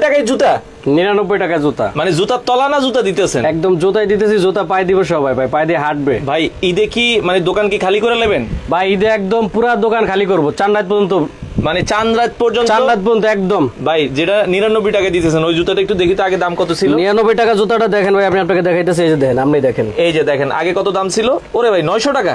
টাকায় জুতা 99 টাকা জুতা মানে জুতার তলা না জুতা দিতেছেন একদম জুতাই দিতেছি জুতা পায়ে দিব সবাই ভাই পায়ে দিয়ে হাঁটবে ভাই ঈদে কি মানে দোকান কি খালি করে নেবেন ভাই ঈদে একদম পুরা দোকান খালি করব চান্দাত পর্যন্ত মানে চাঁদরাত পর্যন্ত একদম ভাই যেটা 99 টাকা দিতেছেন ওই জুতাটা একটু দেখি তো আগে দাম কত ছিল 99 টাকা জুতাটা দেখেন ভাই আপনি আপনাকে দেখাইতেছি এই যে দেখেন আপনি দেখেন এই যে দেখেন আগে কত দাম ছিল ওরে ভাই 900 টাকা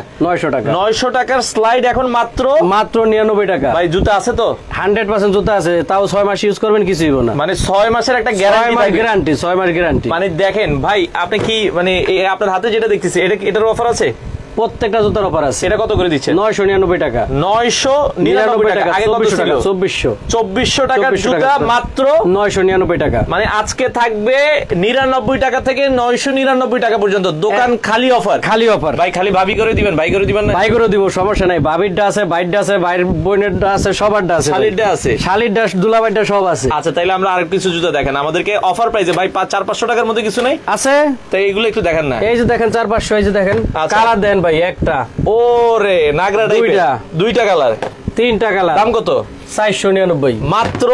900 টাকার স্লাইড এখন মাত্র 99 টাকা ভাই জুতা আছে তো 100% জুতা আছে তাও 6 মাস ইউজ করবেন কিছুই হবে না মানে 6 মাসের একটা গ্যারান্টি 6 মাস গ্যারান্টি মানে দেখেন ভাই আপনি কি মানে আপনার হাতে যেটা দেখতেছি এটার অফার আছে প্রত্যেকটা জুতার অফার আছে এটা কত করে দিচ্ছেন 999 টাকা 999 টাকা আগে কত ছিল 2400 টাকার জুতা মাত্র 999 টাকা মানে আজকে থাকবে 99 টাকা থেকে 999 টাকা পর্যন্ত দোকান খালি অফার ভাই খালি ভাবি করে দিবেন ভাই করে দিবেন না ভাই করে দিব সমস্যা নাই ভাবিরটা আছে বাইরটা আছে বাইরের বোনেরটা আছে সবারটা আছে শালিরটা দুলাভাইটা সব আছে আচ্ছা তাইলে আমরা আর কিছু জুতা দেখেন আমাদেরকে অফার প্রাইসে ভাই 400-500 টাকার মধ্যে কিছু নাই আছে তাই এগুলো একটু দেখেন না এই যে দেখেন 400-500 এই যে দেখেন কালার দেন ভাই একটা ওরে নাগরা দুইটা কালার তিনটা কালার দাম কত 499 মাত্র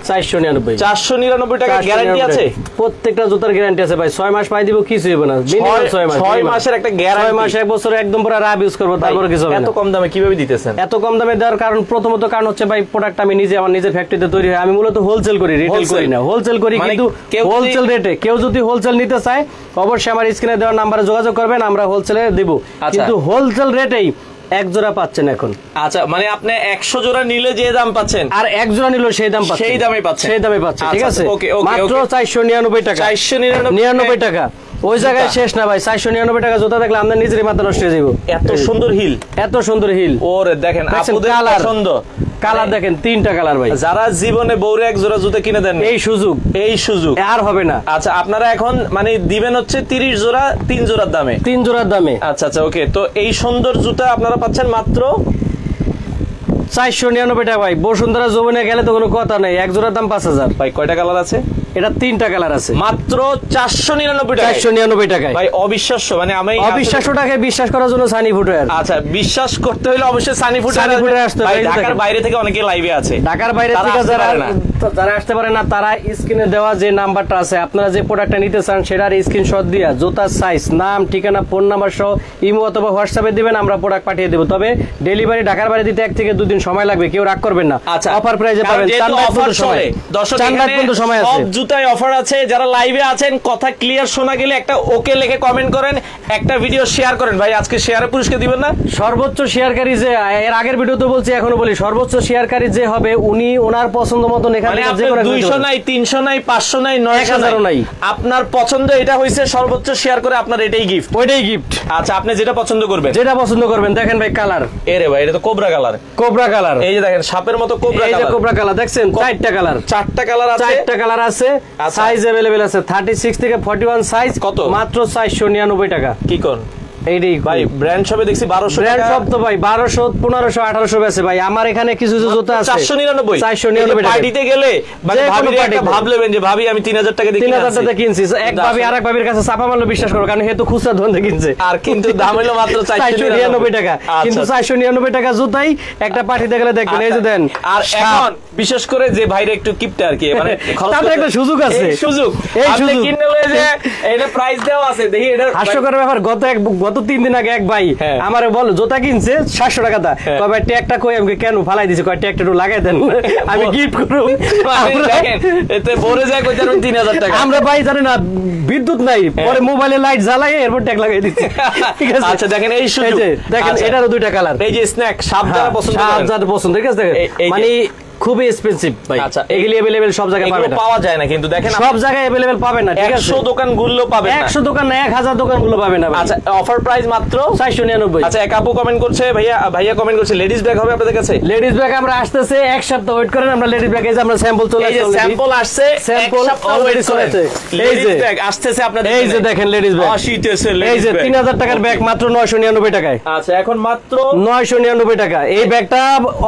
499 টাকা গ্যারান্টি আছে প্রত্যেকটা জুতার গ্যারান্টি আছে ভাই 6 মাস পাই দিব কিছু হবে না মিনিমাম 6 মাসের একটা গ্যারান্টি 6 মাস এক বছর একদম পুরো রাব ইউজ করব তারপর কিছু হবে না এত কম দামে কিভাবে দিতেছেন এত কম দামে দেওয়ার কারণ প্রথমত কারণ হচ্ছে ভাই প্রোডাক্ট আমি নিজে আমার নিজের ফ্যাক্টরিতে তৈরি হয় আমি মূলত হোলসেল করি রিটেল করি না হোলসেল করি কিন্তু হোলসেল রেটে কেউ যদি হোলসেল নিতে চায় অবশ্যই আমার স্ক্রিনে দেওয়া নম্বরে যোগাযোগ করবেন আমরা হোলসেলে দেব কিন্তু হোলসেল রেটেই এক জোড়া পাচ্ছেন এখন আচ্ছা মানে আপনি 100 জোড়া নিলে যে দাম পাচ্ছেন আর এক জোড়া নিলে সেই দাম পাচ্ছেন সেই দামে পাচ্ছেন ঠিক আছে মাত্র 499 টাকা 499 টাকা ওই জায়গায় শেষ না ভাই 499 টাকা জুতা দেখলে আমরা নিজেরই মাথা নষ্ট হয়ে যাবো এত সুন্দর হিল ওরে দেখেন আপনাদের পছন্দ কালার দেখেন তিনটা কালার ভাই যারা জীবনে বউরে এক জোড়া জুতা কিনে দেন এই সুযোগ আর হবে না আচ্ছা আপনারা এখন মানে দিবেন হচ্ছে 30 জোড়া 3 জোড়ার দামে আচ্ছা ওকে তো এই সুন্দর জুতা আপনারা পাচ্ছেন মাত্র 499 টাকা ভাই বসুন্ধরা যমুনা গেলে তো কোনো কথা নাই এক জোড়ার দাম 5000 ভাই কয়টা কালার আছে এটা তিনটা কালার আছে মাত্র 499 টাকায় ভাই অবিশ্বাস্য মানে আমি অবিশ্বাস্য টাকায় বিশ্বাস করার জন্য সানি ফুটওয়্যার আচ্ছা বিশ্বাস করতে হলে অবশ্যই সানি ফুটওয়্যার আসতে হবে ঢাকার বাইরে থেকে অনেকে লাইভে আছে ঢাকার বাইরে থেকে যারা আসতে পারে না তারা স্ক্রিনে দেওয়া যে নাম্বারটা আছে আপনারা যে প্রোডাক্টটা নিতে চান সেটার স্ক্রিনশট দিয়া জুতার সাইজ নাম ঠিকানা ফোন নাম্বার সহ ইমো অথবা হোয়াটসঅ্যাপে দিবেন আমরা প্রোডাক্ট পাঠিয়ে দেব তবে ডেলিভারি ঢাকার বাইরে দিতে 1 থেকে 2 দিন সময় লাগবে কেউ রাগ করবেন না আচ্ছা অফার প্রাইসে পাবেন অফার সময় দর্শক এখানে সময় আছে সব জুতায় অফার আছে যারা লাইভে আছেন কথা ক্লিয়ার শোনা গেলে একটা ওকে লিখে কমেন্ট করেন একটা ভিডিও শেয়ার করেন ভাই আজকে শেয়ারে পুরস্কার দিবেন না সর্বোচ্চ শেয়ারকারী যে এর আগের ভিডিওতে বলছি এখনো বলি সর্বোচ্চ শেয়ারকারী যে হবে উনি ওনার পছন্দ মতন এখানে যে কোনো 200 নাই 300 নাই 500 নাই 9000 নাই আপনার পছন্দ এটা হইছে সর্বোচ্চ শেয়ার করে আপনার এটাই গিফট ওইটাই গিফট আচ্ছা আপনি যেটা পছন্দ করবেন দেখেন ভাই কালার এরে ভাই এটা তো কোবরা কালার এই যে দেখেন সাপের মতো কোবরা কালার দেখছেন চারটা কালার আছে সাইজ अवेलेबल আছে 36 থেকে 41 সাইজ কত মাত্র 499 টাকা কি কোন এইটাই ভাই ব্র্যান্ড শপে দেখছি 1200 ব্র্যান্ড শপ তো ভাই 1200 1500 1800 বেচে ভাই আমার এখানে কিছু জুতা আছে 499 টাকা পার্টিতে গেলে মানে ভাবি একটা ভাবলেন যে ভাবি আমি 3000 টাকা দিয়ে 3000 টাকা কিনছি এক ভাবি আরেক ভাবির কাছে চাপা মারলো বিশ্বাস করো কারণ হে তো খুচরা ধন্দে কিনছে আর কিন্তু দাম হলো মাত্র 499 টাকা কিন্তু 499 টাকা জুতাই একটা পার্টিতে গেলে দেখবেন এই যে দেন আর এখন বিশেষ করে যে ভাইরে একটু কিপটা আর কি মানে তাদের একটা সুযোগ আছে আপনি কিনলে যে এটা প্রাইস দেওয়া আছে দেখি এটা হাস্যকর ব্যাপার গত 3 দিন আগে এক ভাই আমারে বল জুতা কিনছে 700 টাকা দা কয় ভাই ট্যাগটা কই আমি কেন ফালাই দিছি কয় ট্যাগটা একটু লাগাই দেন আমি গিফট করব দেখেন এতে পরে যায় কই 3000 টাকা আমরা ভাই জানেন না বিদ্যুৎ নাই পরে মোবাইলে লাইট জ্বালাই এরপর ট্যাগ লাগাই দিছি ঠিক আছে আচ্ছা দেখেন এই সুযোগ দেখেন এটারও দুইটা কালার এই যে স্ন্যাক সাপ যারা পছন্দ ঠিক আছে মানে খুবই এক্সপেন্সিভ ভাই আচ্ছা এগুলি अवेलेबल সব জায়গায় পাবেন না পাওয়া যায় না কিন্তু দেখেন সব জায়গায় अवेलेबल পাবেন না ঠিক আছে 100 দোকান গুলো পাবেন না 100 দোকান না 1000 দোকান গুলো পাবেন না আচ্ছা অফার প্রাইস মাত্র 499 আচ্ছা এক আপু কমেন্ট করছে ভাইয়া কমেন্ট করছে লেডিস ব্যাগ হবে আপনাদের কাছে লেডিস ব্যাগ আমরা আসতেছে এক সপ্তাহ ওয়েট করেন আমরা লেডিস ব্যাগ এই যে আমরা স্যাম্পল চলে আসছে এই যে স্যাম্পল আসছে স্যাম্পল অলরেডি চলে আসছে লেডিস ব্যাগ আসছে আপনাদের এই যে দেখেন লেডিস ব্যাগ আসিতেছে এই যে 3000 টাকার ব্যাগ মাত্র 999 টাকায় আচ্ছা এখন মাত্র 999 টাকা এই ব্যাগটা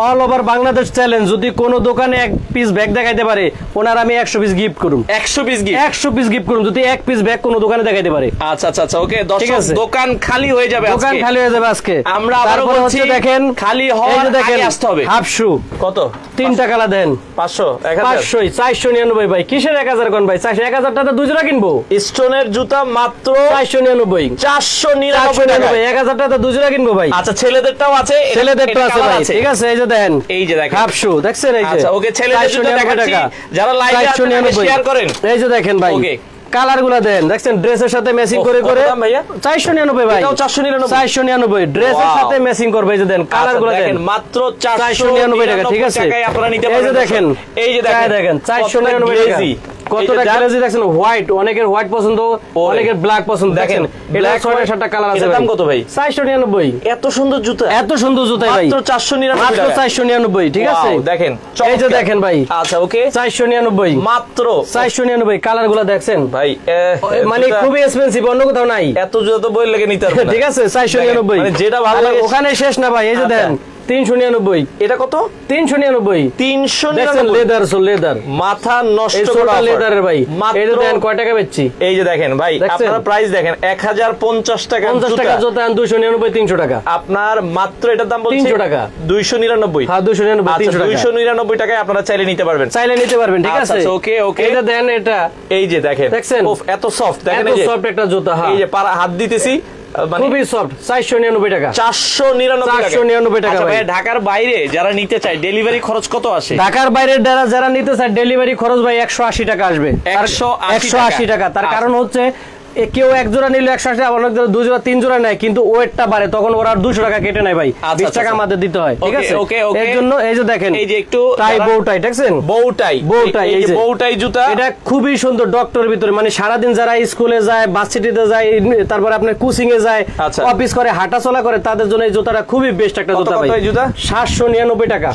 অল ওভার বাংলাদেশ চ্যালেঞ্জ যদি কোন দোকানে এক পিস ব্যাগ দেখাইতে পারে ওনার আমি 100 পিস গিফট করুম। 100 পিস গিফট, 100 পিস গিফট করুম যদি এক পিস ব্যাগ কোন দোকানে দেখাইতে পারে। আচ্ছা আচ্ছা আচ্ছা, ওকে দর্শক দোকান খালি হয়ে যাবে আজকে, দোকান খালি হয়ে যাবে আজকে। আমরা আবার বলছি দেখেন খালি হওয়ার আগে আসতে হবে। হাফ শু কত 3 টাকা দেন 500 500 499 ভাই। কিসের 1000 কোন ভাই? 1000 টাকা দুই জোড়া কিনবো। স্টোনের জুতা মাত্র 499 499 টাকা, 1000 টাকা দুই জোড়া কিনবো ভাই। আচ্ছা ছেলেদেরটাও আছে, ছেলেদেরটাও আছে ভাই, ঠিক আছে। এই যে দেখেন, এই যে দেখেন হাফ শু দেখছেন, এই যে আচ্ছা ওকে ছেলেদের জুতা দেখাচ্ছি, যারা লাইভে আছেন শেয়ার করেন। এই যে দেখেন ভাই কালার গুলা দেন, দেখছেন ড্রেসের সাথে ম্যাচিং করে করে 499 ভাই, 499 ড্রেসের সাথে ম্যাচিং করবে। এই যে দেন কালার গুলা দেন মাত্র 499 টাকা, ঠিক আছে। এই যে দেখেন, এই যে দেখেন 499 টাকা। কতটা গ্লেজি দেখছেন, হোয়াইট, অনেকের হোয়াইট পছন্দ, অনেকের ব্ল্যাক পছন্দ। দেখেন এটা 6টা কালার আছে। দাম কত ভাই? 499। এত সুন্দর জুতা, এত সুন্দর জুতা ভাই, মাত্র 499 মাত্র 499, ঠিক আছে। দেখেন এই যে দেখেন ভাই, আচ্ছা ওকে 499 মাত্র 499। কালার গুলা দেখছেন ভাই, মানে খুবই এক্সপেন্সিভ, অন্য কোথাও নাই। এত জুতা তো বই লেগে নিতে পারবে না, ঠিক আছে। 499 মানে যেটা ভালো লাগে ওখানে শেষ না ভাই। এই যে দেন 399। এটা কত? 399। 399 লেদার, সো লেদার, মাথা নষ্ট করা লেদারের ভাই। এটা দেন কয় টাকা বেচছি? এই যে দেখেন ভাই, আপনারা প্রাইস দেখেন 1050 টাকা, 50 টাকা জুতা 299, 300 টাকা আপনার মাত্র। এটার দাম বলছি 300 টাকা, 299। হ্যাঁ 299, 300 টাকা, 299 টাকায় আপনারা চাইলে নিতে পারবেন, চাইলে নিতে পারবেন, ঠিক আছে। ওকে ওকে, এটা দেন, এটা এই যে দেখেন, দেখছেন এত সফট, দেখেন এত সফট একটা জুতা। হ্যাঁ এই যে পারা হাত দিতেছি, খুবই সফট। 499 টাকা, 499 টাকা। ভাই ঢাকার বাইরে যারা নিতে চায় ডেলিভারি খরচ কত আসে? ঢাকার বাইরে যারা নিতে চায় ডেলিভারি খরচ ভাই 180 টাকা আসবে। 180 টাকা। তার কারণ হচ্ছে কেউ এক জোড়া নিলে 180, আবার অনেক দুই জোড়া 3 জোড়া নেয়, কিন্তু ওয়েটটা বাড়ে, তখন ওরা 200 টাকা কেটে নেয় ভাই, 20 টাকা আমাদের দিতে হয়, ঠিক আছে। এর জন্য এই যে দেখেন, এই যে একটু টাই, বউ টাই, দেখছেন বউ টাই, এই যে বউ টাই জুতা, এটা খুবই সুন্দর। ডক্টরের ভিতরে মানে সারাদিন যারা স্কুলে যায়, ভার্সিটিতে যায়, তারপরে আপনার কোচিং এ যায়, অফিস করে, হাঁটা চলা করে, তাদের জন্য এই জুতাটা খুবই বেস্ট একটা জুতা ভাই। 799 টাকা,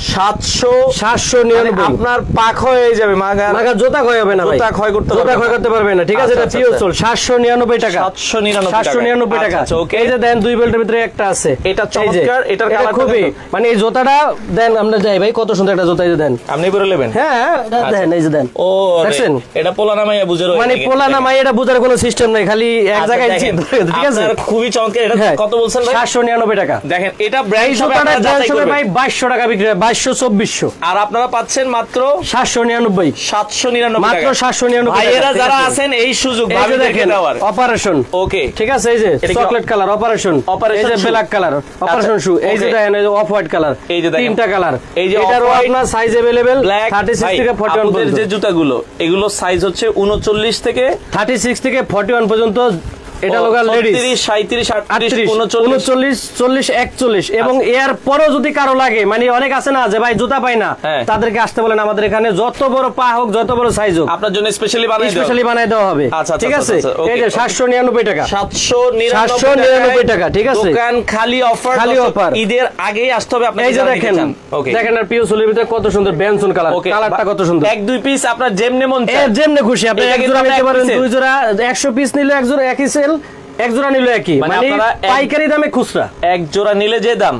799। আপনার পাক হয়ে যাবে, মাগা জুতা ক্ষয় হবে না ভাই, জুতা ক্ষয় করতে পারবে না, ঠিক আছে। এটা পিওর সোল, 799 টাকা, 799 টাকা। এই যে দেন দুই বেল্টের ভিতরে একটা আছে, এটা চমৎকার, এটার কালার খুবই, মানে এই জুতাটা দেন আমরা যাই ভাই, কত সুন্দর একটা জুতা। এই যে দেন, আপনি পরে নেবেন। হ্যাঁ দেন, এই যে দেন, ও দেখছেন, এটা পোলা নামাইয়া বুঝার, মানে পোলা নামাই, এটা বুঝার কোনো সিস্টেম নাই, খালি এক জায়গায়, ঠিক আছে। খুবই চমৎকার। এটা কত বলছেন ভাই? 799 টাকা। দেখেন এটা ব্র্যান্ড হিসেবে ভাই 2200 টাকা বিক্রি হয়, 2200-2400, আর আপনারা পাচ্ছেন মাত্র 799 মাত্র 799 টাকা। ভাইয়েরা যারা আছেন এই সুযোগ ভাবিদেরকে দেওয়ার। অপারেশন, ওকে, ঠিক আছে। এই যে চকলেট কালার অপারেশন, এই যে ব্ল্যাক কালার অপারেশন শু, এই যে দেখেন অফ হোয়াইট কালার, এই যে তিনটা কালার। এই যে এটারও আপনার সাইজ अवेलेबल 36 থেকে 41 পর্যন্ত। যে জুতাগুলো, এগুলো সাইজ হচ্ছে 39 থেকে 36 থেকে 41 পর্যন্ত। এটা লোকাল লেডিস 37, 38, 39, 40, 41, এবং এর পরও যদি কারো লাগে, মানে অনেক আছে না যে ভাই জুতা পাই না, তাদেরকে আসতে বলেন আমাদের এখানে, যত বড় পা হোক, যত বড় সাইজ হোক, আপনার জন্য স্পেশালি বানাই দেওয়া হবে, ঠিক আছে। এই যে 799 টাকা, 799 টাকা, ঠিক আছে। দোকান খালি অফার, ঈদের আগেই আসতে হবে আপনাদের। এই যে দেখেন, দেখেন আর পিও সোলের ভিতরে কত সুন্দর বেনসন কালার, কালারটা কত সুন্দর। এক দুই পিস আপনার যেমনে মন চায়, যেমনে খুশি আপনি এক জোড়া নিতে পারেন, দুই জোড়া, 100 পিস নিলে এক জোড়া একই সেল, এক জোড়া নিলে একই, মানে পাইকারি দামে খুচরা। এক জোড়া নিলে যে দাম,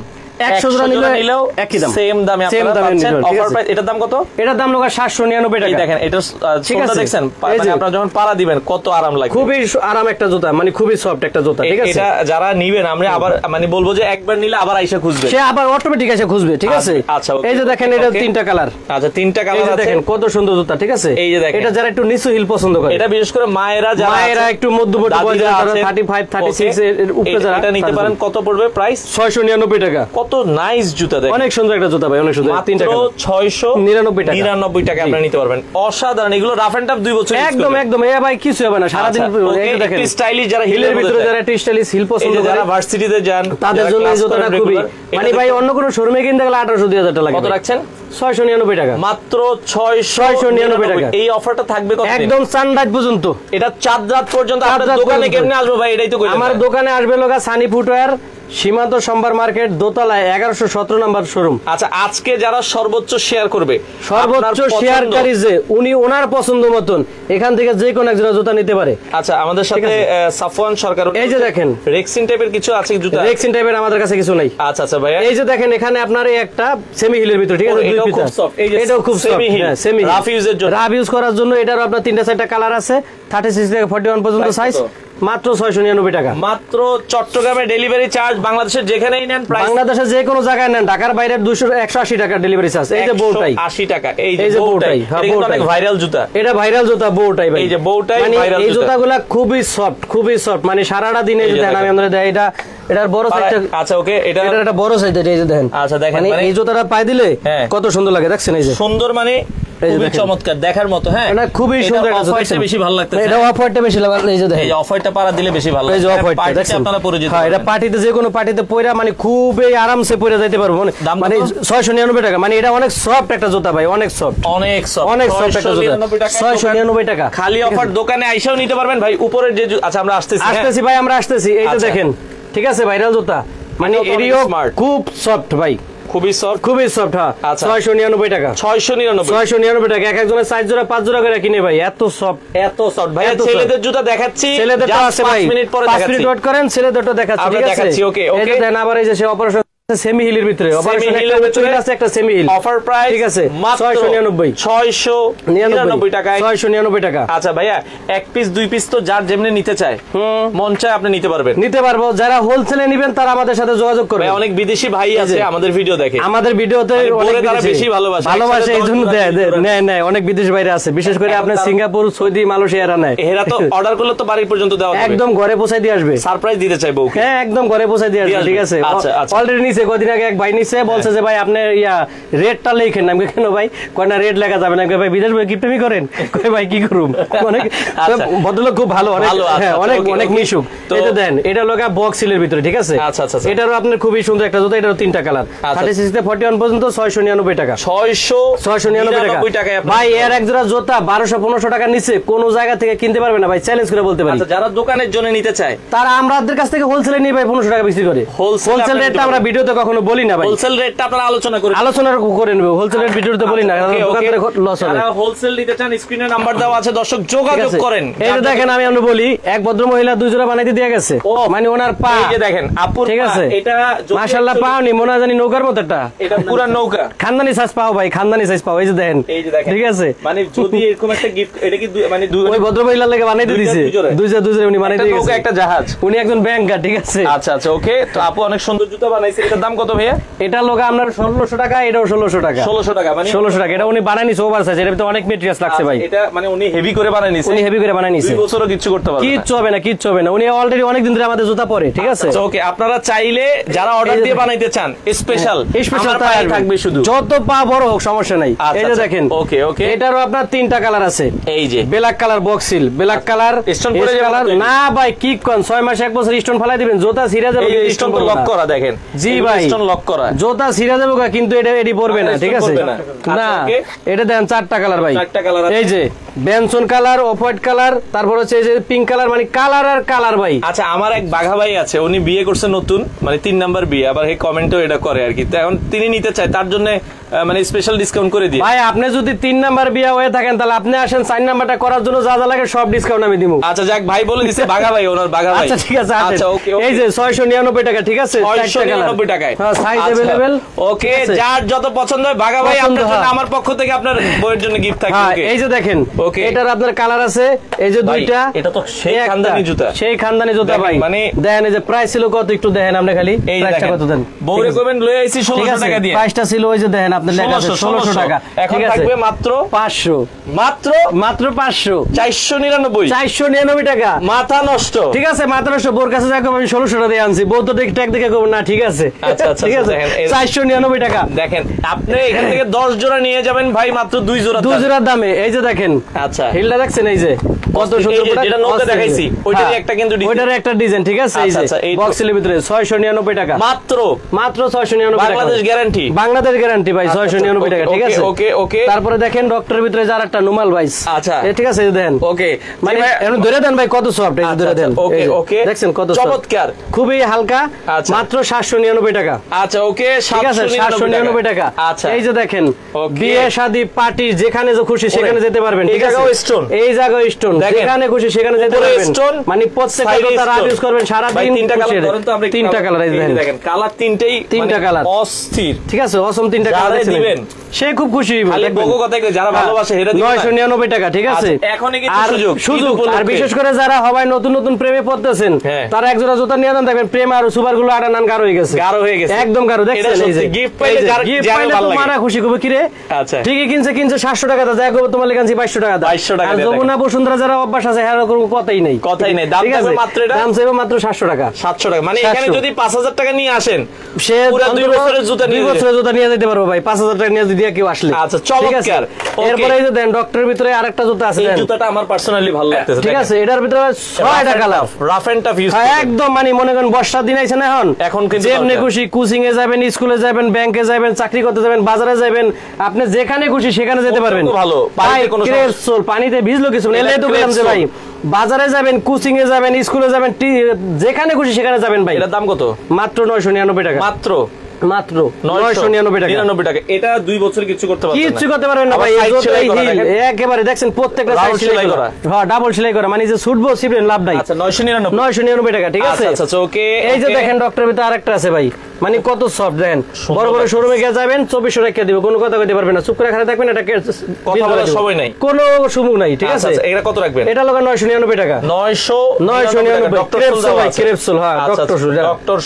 100 জোড়া নিলেও একই দাম, সেম দামে আপনারা পাচ্ছেন। অফার প্রাইস, এটার দাম কত? এটার দাম লোকা 799 টাকা। দেখেন এটা সোলটা দেখছেন, মানে আপনারা যখন পাড়া দিবেন কত আরাম লাগে, খুবই আরাম একটা জুতা, মানে খুবই সফট একটা জুতা, ঠিক আছে। এটা যারা নিবেন, আমরা আবার মানে বলবো যে একবার নিলে আবার আইসা খুঁজবে, সে আবার অটোমেটিক এসে খুঁজবে, ঠিক আছে। আচ্ছা, এই যে দেখেন এটা তিনটা কালার, আচ্ছা তিনটা কালার আছে, দেখেন কত সুন্দর জুতা, ঠিক আছে। এই যে দেখেন, এটা যারা একটু নিচু হিল পছন্দ করে, এটা বিশেষ করে মায়েরা, যারা মায়েরা একটু মধ্যবর্তী বয়সে, 35, 36 এর উপরে যারা, এটা নিতে পারেন। কত পড়বে প্রাইস? 699 টাকা। কত নাইস জুতা, অনেক সুন্দর একটা জুতা ভাই, অনেক সুন্দর। তিনটা কালার, 699 টাকা আপনারা নিতে পারবেন। অসাধারণ, এগুলো রাফ এন্ড টাফ 2 বছর একদম একদম। এই ভাই কিছু হবে না, সারা দিন এই দেখেন স্টাইলিশ, যারা হিলের ভিতরে, যারা স্টাইলিশ হিল পছন্দ করে, যারা ভার্সিটিতে যান, তাদের জন্য এই জুতাটা খুবই, মানে ভাই অন্য কোনো শোরুমে কিনতে গেলে 1800-2000 টাকা লাগে। কত রাখছেন? 699 টাকা, মাত্র 699 টাকা। এই অফারটা থাকবে একদম চাঁদ রাত পর্যন্ত, এটা চাঁদ রাত পর্যন্ত। আপনার দোকানে কেমনে আসবো ভাই, এটাই তো কইলাম। আমার দোকানে আসবে লোকা সানি ফুটওয়্যার, সীমান্ত সম্ভার মার্কেট দোতলায় 1117 নম্বর শোরুম। আচ্ছা, আজকে যারা সর্বোচ্চ শেয়ার করবে, সর্বোচ্চ শেয়ারকারী যে উনি ওনার পছন্দ মতন এখান থেকে যে কোনো একজোড়া জুতা নিতে পারে। আচ্ছা, আমাদের সাথে সাফওয়ান সরকার, এই যে দেখেন রেক্সিন টাইপের কিছু আছে জুতা। রেক্সিন টাইপের আমাদের কাছে কিছু নাই। আচ্ছা আচ্ছা ভাইয়া, এই যে দেখেন এখানে আপনার এই একটা সেমি হিলের ভিতর, ঠিক আছে, এটাও খুব সফট, এই যে এটাও খুব সেমি হিল, সেমি রাফ ইউজের জন্য, রাফ ইউজ করার জন্য। এটারও আপনার 3টা-4টা কালার আছে, 36 থেকে 41 পর্যন্ত সাইজ, মাত্র 699 টাকা। মাত্র চট্টগ্রামে ডেলিভারি চার্জ বাংলাদেশের যেখানেই নেন, বাংলাদেশের যে কোনো জায়গায় নেন, ঢাকার বাইরে 180 টাকা ডেলিভারি চার্জ। এই যে বউটাই 80 টাকা, এই যে বউটাই, এটা অনেক ভাইরাল জুতা, এটা ভাইরাল জুতা বউটাই ভাই, এই যে বউটাই ভাইরাল জুতা। এই জুতাগুলো খুবই সফট, খুবই সফট, মানে সারাটা দিন এই যে দেন আমি আপনাদের দেই। এটার বড় সাইজটা, আচ্ছা ওকে, এটার একটা বড় সাইজ, এই যে দেখেন। আচ্ছা দেখেন, মানে এই জুতাটা পাই দিলে কত সুন্দর লাগে, দেখছেন? এই যে সুন্দর, মানে খুবই চমৎকার দেখার মতো। হ্যাঁ, এটা খুবই সুন্দর, অফ হোয়াইটটা বেশি ভালো লাগতেছে, এটা অফ হোয়াইটটা বেশি লাগে। এই যে দেখেন, এই অফ হোয়াইটটা পাড়া দিলে বেশি ভালো লাগে, এই যে অফ হোয়াইটটা দেখছেন আপনারা পরে যেতে। হ্যাঁ, এটা পার্টিতে, যে কোনো পার্টিতে পয়রা মানে খুবই আরামসে পয়রা যাইতে পারবো। মানে 699 টাকা, মানে এটা অনেক সফট একটা জুতা ভাই, অনেক সফট, অনেক সফট, অনেক সফট একটা জুতা। 699 টাকা খালি অফার, দোকানে আইসাও নিতে পারবেন ভাই। উপরের যে আচ্ছা, আমরা আসতেছি ভাই, আমরা আসতেছি। এই যে দেখেন, ঠিক আছে, ভাইরাল জুতা, মানে এরিও খুব সফট ভাই, খুবই সফট, খুবই সফট। হ্যাঁ, 699 টাকা, 699 টাকা। এক একজনের 4 জোড়া 5 জোড়া করে কিনে ভাই, এত সফট, এত সফট ভাই। ছেলেদের জুতা দেখাচ্ছি, ছেলেদের তো আছে ভাই, 5 মিনিট পরে 5 মিনিট ওয়েট করেন, ছেলেদেরটা দেখাচ্ছি, ঠিক আছে? ওকে এই যে দেন, আবার এই যে সে অপারেশন সেমি হিলের ভিতরে, অপারেশন হিলের ভিতরে আছে একটা সেমি হিল, অফার প্রাইস, ঠিক আছে, মাত্র 699 টাকায়, 699 টাকা। আচ্ছা ভাইয়া, এক পিস দুই পিস তো যার যেমনি নিতে চায়, মন চায় আপনি নিতে পারবেন, নিতে পারবো। যারা হোলসেলে নেবেন তারা আমাদের সাথে যোগাযোগ করবে। অনেক বিদেশি ভাই আছে আমাদের ভিডিও দেখে, আমাদের ভিডিওতে তারা বেশি ভালোবাসে, এই জন্য নেয়, অনেক বিদেশি ভাইরা আছে, বিশেষ করে আপনার সিঙ্গাপুর, সৌদি, মালয়েশিয়ারা নেয়। এরা তো অর্ডার করলে তো বাড়ি পর্যন্ত দেওয়া যাবে, একদম ঘরে পৌঁছায় দিয়ে আসবে, সারপ্রাইজ দিতে চাই বউকে। হ্যাঁ, একদম ঘরে পৌঁছায় দিয়ে আসবে, ঠিক আছে? অলরেডি নিচে কদিন আগে এক ভাই নিচে বলছে যে ভাই আপনি রেটটা লেখেন না। আমি কেন ভাই? কয় না, রেট লেখা যাবে না। ভাই বিদেশ ভাই গিফটমি করেন? কয় ভাই কি করুম, অনেক ভদ্রলোক খুব ভালো, অনেক অনেক অনেক মিশুক। এটা দেন, এটা লগা বক্স সিলের ভিতরে, ঠিক আছে? আচ্ছা আচ্ছা, এটারও আপনার খুবই সুন্দর একটা জুতা, এটারও 3টা কালার, 36 থেকে 41 পর্যন্ত, 699 টাকা, 699 টাকা ভাই। এর এক জোড়া জুতা 1200-1500 টাকার নিচে কোন জায়গা থেকে কিনতে পারবে না ভাই, চ্যালেঞ্জ করে বলতে পারি। যারা দোকানের জন্য নিতে চায় তারা আমাদের কাছ থেকে হোলসেলে নিয়ে ভাই 1500 টাকা বিক্রি করে। হোলসেল রেটটা আমরা ভিডিওতে কখনো বলি না ভাই, হোলসেল রেটটা আপনারা আলোচনা করে নেব, হোলসেল রেট ভিডিওতে বলি না, দোকানদারে লস হবে। যারা হোলসেল নিতে চান, স্ক্রিনে নাম্বার দেওয়া আছে, দর্শক যোগাযোগ করেন। এই যে দেখেন, আমি আমরা বলি, এক ভদ্র মহিলা 2 জোড়া বানাইতে দিয়ে গেছে, মানে ওনার পা, এই যে দেখেন আপুর, ঠিক আছে? এটা মাশাআল্লাহ, পাওনি মনে জানি নৌকার মতো, এটা পুরো নৌকা, খানদানি সাইজ পাও ভাই, খানদানি সাইজ পাও। এই যে দেখেন, ঠিক আছে? মানে যদি এরকম একটা গিফট, এটা কি মানে ওই ভদ্র মহিলার লাগে বানাইতে দিয়েছে, 2 জোড়া উনি বানাইতে দিয়েছে, একটা জাহাজ, উনি একজন ব্যাংকার, ঠিক আছে? আচ্ছা আচ্ছা, ওকে। তো আপু অনেক সুন্দর জুতা বানাইছে, এটার দাম কত ভাইয়া? এটা লোক আপনার 1600 টাকা, এটাও 1600 টাকা, 1600 টাকা, মানে 1600 টাকা। এটা উনি বানাইছে ওভার সাইজ, এর ভিতরে অনেক ম্যাটেরিয়ালস লাগছে ভাই। এটা মানে উনি হেভি করে বানাইছে, উনি হেভি করে বানাইছে, 2 বছরও কিছু করতে পারবে না, কিচ্ছু হবে না, কিচ্ছু হবে না। উনি অলরেডি অনেক দিন ধরে আমাদের জুতা পরে, ঠিক আছে? ওকে, আপনারা চাইলে যারা অর্ডার দিয়ে বানাইতে চান, স্পেশাল তাই থাকবে, শুধু যত পা বড় হোক সমস্যা নাই। এই যে দেখেন, ওকে ওকে, এটারও আপনার 3টা কালার আছে। এই যে ব্ল্যাক কালার বক্সিল, ব্ল্যাক কালার, স্টোন পরে কালার না ভাই, কি কোন 6 মাস 1 বছর স্টোন ফালাই দিবেন, জুতা ছিঁড়ে যাবে। এই স্টোন তো লক করা, দেখেন, জি ভাই, স্টোন লক করা, জুতা ছিঁড়ে যাবে, কিন্তু এটা এডি পড়বে না, ঠিক আছে? না, এটা দেন 4টা কালার ভাই। এই যে Benson colour, off white colour, তারপর হচ্ছে এই যে পিঙ্ক কালার, মানে কালার আর কালার ভাই। আচ্ছা, আমার এক বাঘা ভাই আছে, উনি বিয়ে করছে নতুন, মানে 3 নাম্বার বিয়ে, আবার এই কমেন্টও এটা করে আর কি। তো এখন তিনি নিতে চায়, তার জন্য মানে স্পেশাল ডিসকাউন্ট করে দিই ভাই। আপনি যদি 3 নাম্বার বিয়ে হয়ে থাকেন, তাহলে আপনি আসেন, 4 নাম্বারটা করার জন্য যা যা লাগে সব ডিসকাউন্ট আমি দিব। আচ্ছা যাক, ভাই বলে দিছে বাঘা ভাই, ওনার বাঘা ভাই। আচ্ছা ঠিক আছে, আচ্ছা ওকে, এই যে 699 টাকা, ঠিক আছে? 699 টাকায়, হ্যাঁ, সাইজ अवेलेबल। ওকে, যার যত পছন্দ হয় বাঘা ভাই, আপনার জন্য, আমার পক্ষ থেকে আপনার বউয়ের জন্য গিফট থাকবে। ওকে, এই যে দেখেন, ওকে, এটার আপনার কালার আছে, এই যে 2টা। এটা তো সেই খানদানি জুতা, সেই খানদানি জুতা ভাই। মানে দেখেন, এই যে প্রাইস ছিল কত, একটু দেখেন আপনি খালি, প্রাইসটা কত দেন? বউরে কমেন্ট লয়ে আইছি 1600 টাকা দিয়ে, প্রাইসটা ছিল ওই যে দেখেন, আপনার লেখা আছে 1600 টাকা, এখন থাকবে মাত্র 500, মাত্র 500, 499 টাকা। মাথা নষ্ট, ঠিক আছে? মাথা নষ্ট। বোর কাছে যাকে আমি 1600 টাকা দিয়ে আনছি, বউ তো ট্যাগ দেখে করবো না, ঠিক আছে? আচ্ছা আচ্ছা ঠিক আছে 499 টাকা। দেখেন আপনি এখান থেকে 10 জোড়া নিয়ে যাবেন ভাই মাত্র 2 জোড়ার দামে। এই যে দেখেন, আচ্ছা হিলটা দেখছেন, এই যে কত সুন্দর প্রোডাক্ট, যেটা নৌকা দেখাইছি ওইটারই একটা কিন্তু ডিজাইন, ওইটার একটা ডিজাইন, ঠিক আছে। এই যে বক্সের ভিতরে 699 টাকা মাত্র 699 টাকা, বাংলাদেশ গ্যারান্টি, বাংলাদেশ গ্যারান্টি ভাই, 699 টাকা, ঠিক আছে। ওকে ওকে। তারপরে দেখেন ডক্টরের ভিতরে যার একটা নুমাল ভাই, আচ্ছা ঠিক আছে, দেন ওকে, মানে এখন ধরে দেন ভাই, কত সফট, এই ধরে দেন, ওকে ওকে, দেখছেন কত চমৎকার, খুবই হালকা, মাত্র 799 টাকা। আচ্ছা ওকে, ঠিক আছে 799 টাকা। আচ্ছা এই যে দেখেন, বিয়ে শাদী পার্টি যেখানে খুশি সেখানে যেতে পারবেন, ঠিক আছে। এই জায়গায় স্টোন, যেখানে খুশি সেখানে যেতে পারবেন, মানে প্রত্যেকটা কথা রাব ইউজ করবেন সারা দিন। তিনটা কালার ধরেন তো, আমরা তিনটা কালার, এই দেখেন কালার তিনটা কালার অস্থির, ঠিক আছে, অসম তিনটা কালার দিবেন, সে খুব খুশি হইবে। খালি বগো কথা যারা ভালোবাসে এরা দিবেন 999 টাকা, ঠিক আছে। এখনই কিন্তু সুযোগ, আর বিশেষ করে যারা হবাই নতুন নতুন প্রেমে পড়তেছেন, তারা এক জোড়া জুতা নিয়ে যান, দেখবেন প্রেম আর সুপার গুলো আটা নান গাঢ় হয়ে গেছে, একদম গাঢ়, দেখছেন। এই যে গিফট পাইলে তো মারা খুশি কবে কি রে, আচ্ছা ঠিকই কিনছে 700 টাকা দাও, যাই করবে তোমার লেখানছি 2200 টাকা দাও, 2200 টাকা। আর যমুনা বসুন্ধরা যারা অভ্যাস আছে হ্যাঁ কোনো কথাই নাই, দাম চাইবে মাত্র, এটা দাম চাইবে মাত্র 700 টাকা, 700 টাকা। মানে এখানে যদি 5000 টাকা নিয়ে আসেন, সে পুরো 2 বছরের জুতা নিয়ে যেতে পারবো ভাই, 5000 টাকা নিয়ে যদি কেউ আসলে। আচ্ছা চমৎকার। এরপরে এই যে দেন ডক্টরের ভিতরে আরেকটা জুতা আছে, এই জুতাটা আমার পার্সোনালি ভালো লাগতেছে, ঠিক আছে। এটার ভিতরে 6টা colour, rough and tough use, একদম মানে মনে করেন বর্ষার দিন আইছে না, এখন কিন্তু যেমনি খুশি কোচিং এ যাবেন, স্কুলে যাবেন, ব্যাংকে যাবেন, চাকরি করতে যাবেন, বাজারে যাবেন, আপনি যেখানে খুশি সেখানে যেতে পারবেন। ভালো পানিতে কোনো সমস্যা, পানিতে ভিজলো কিছু না, এলাই তো বললাম যে ভাই বাজারে যাবেন, কোচিং এ যাবেন, স্কুলে যাবেন, যেখানে খুশি সেখানে যাবেন ভাই। এটার দাম কত? মাত্র 999 টাকা, মাত্র 999 টাকা। এটা 2 বছর কিছু করতে পারবেন না ভাই, একেবারে দেখছেন প্রত্যেকটা সাইজ সেলাই করা, হ্যাঁ ডাবল সেলাই করা, মানে যে ছুটবো সিবেন লাভ নাই। আচ্ছা 999 টাকা, ঠিক আছে। আচ্ছা ওকে। এই যে দেখেন ডক্টরের ভিতরে আরেকটা আছে ভাই, মানে কত সফট, দেখেন বড় বড় শোরুমে গিয়ে যাবেন 2400 টাকা দিব, কোনো কথা কইতে পারবেন না, চুপ করে খাড়া থাকবেন, এটা কথা বলার সময় নাই, কোনো সুযোগ নাই, ঠিক আছে। এটা কত রাখবেন? এটা লগা 999 টাকা, 999 ক্রেপসুল, হ্যাঁ ডক্টর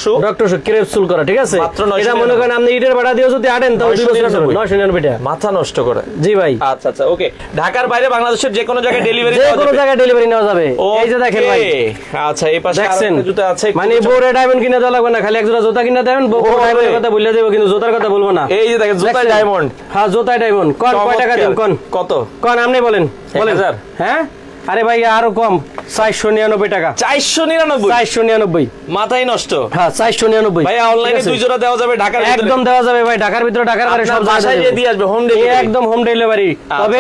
শু ক্রেপসুল করা, ঠিক আছে। এটা মনে করেন আপনি ইটের ভাড়া দিয়েও যদি আনেন তাও 999 টাকা, মাথা নষ্ট করে। জি ভাই। আচ্ছা আচ্ছা ওকে। ঢাকার বাইরে বাংলাদেশের যে কোনো জায়গায় ডেলিভারি, যে কোনো জায়গায় ডেলিভারি নেওয়া যাবে। এই যে দেখেন ভাই, আচ্ছা এই পাশে আরেকটা জুতা আছে, মানে বোরে ডায়মন্ড কিনে দেওয়া লাগবে না, খালি এক জোড়া জুতা কিনে দেবেন, বোরে ডায়মন্ডের কথা বললে দেব, কিন্তু জুতার কথা বলবো না। এই যে দেখেন জুতা ডায়মন্ড, হ্যাঁ জুতা ডায়মন্ড। কোন কয় টাকা দেন? কোন কত? কোন আপনি বলেন, বলেন স্যার। হ্যাঁ আরে ভাই আরো কম, 499 টাকা। 499 মাথায় নষ্ট। হ্যাঁ 499 ভাই। অনলাইনে 2 জোড়া দেওয়া যাবে ঢাকার ভিতরে? একদম দেওয়া যাবে ভাই, ঢাকার ভিতরে, ঢাকার বাইরে সব বাসায় দিয়ে আসবে, হোম ডেলিভারি, একদম হোম ডেলিভারি। তবে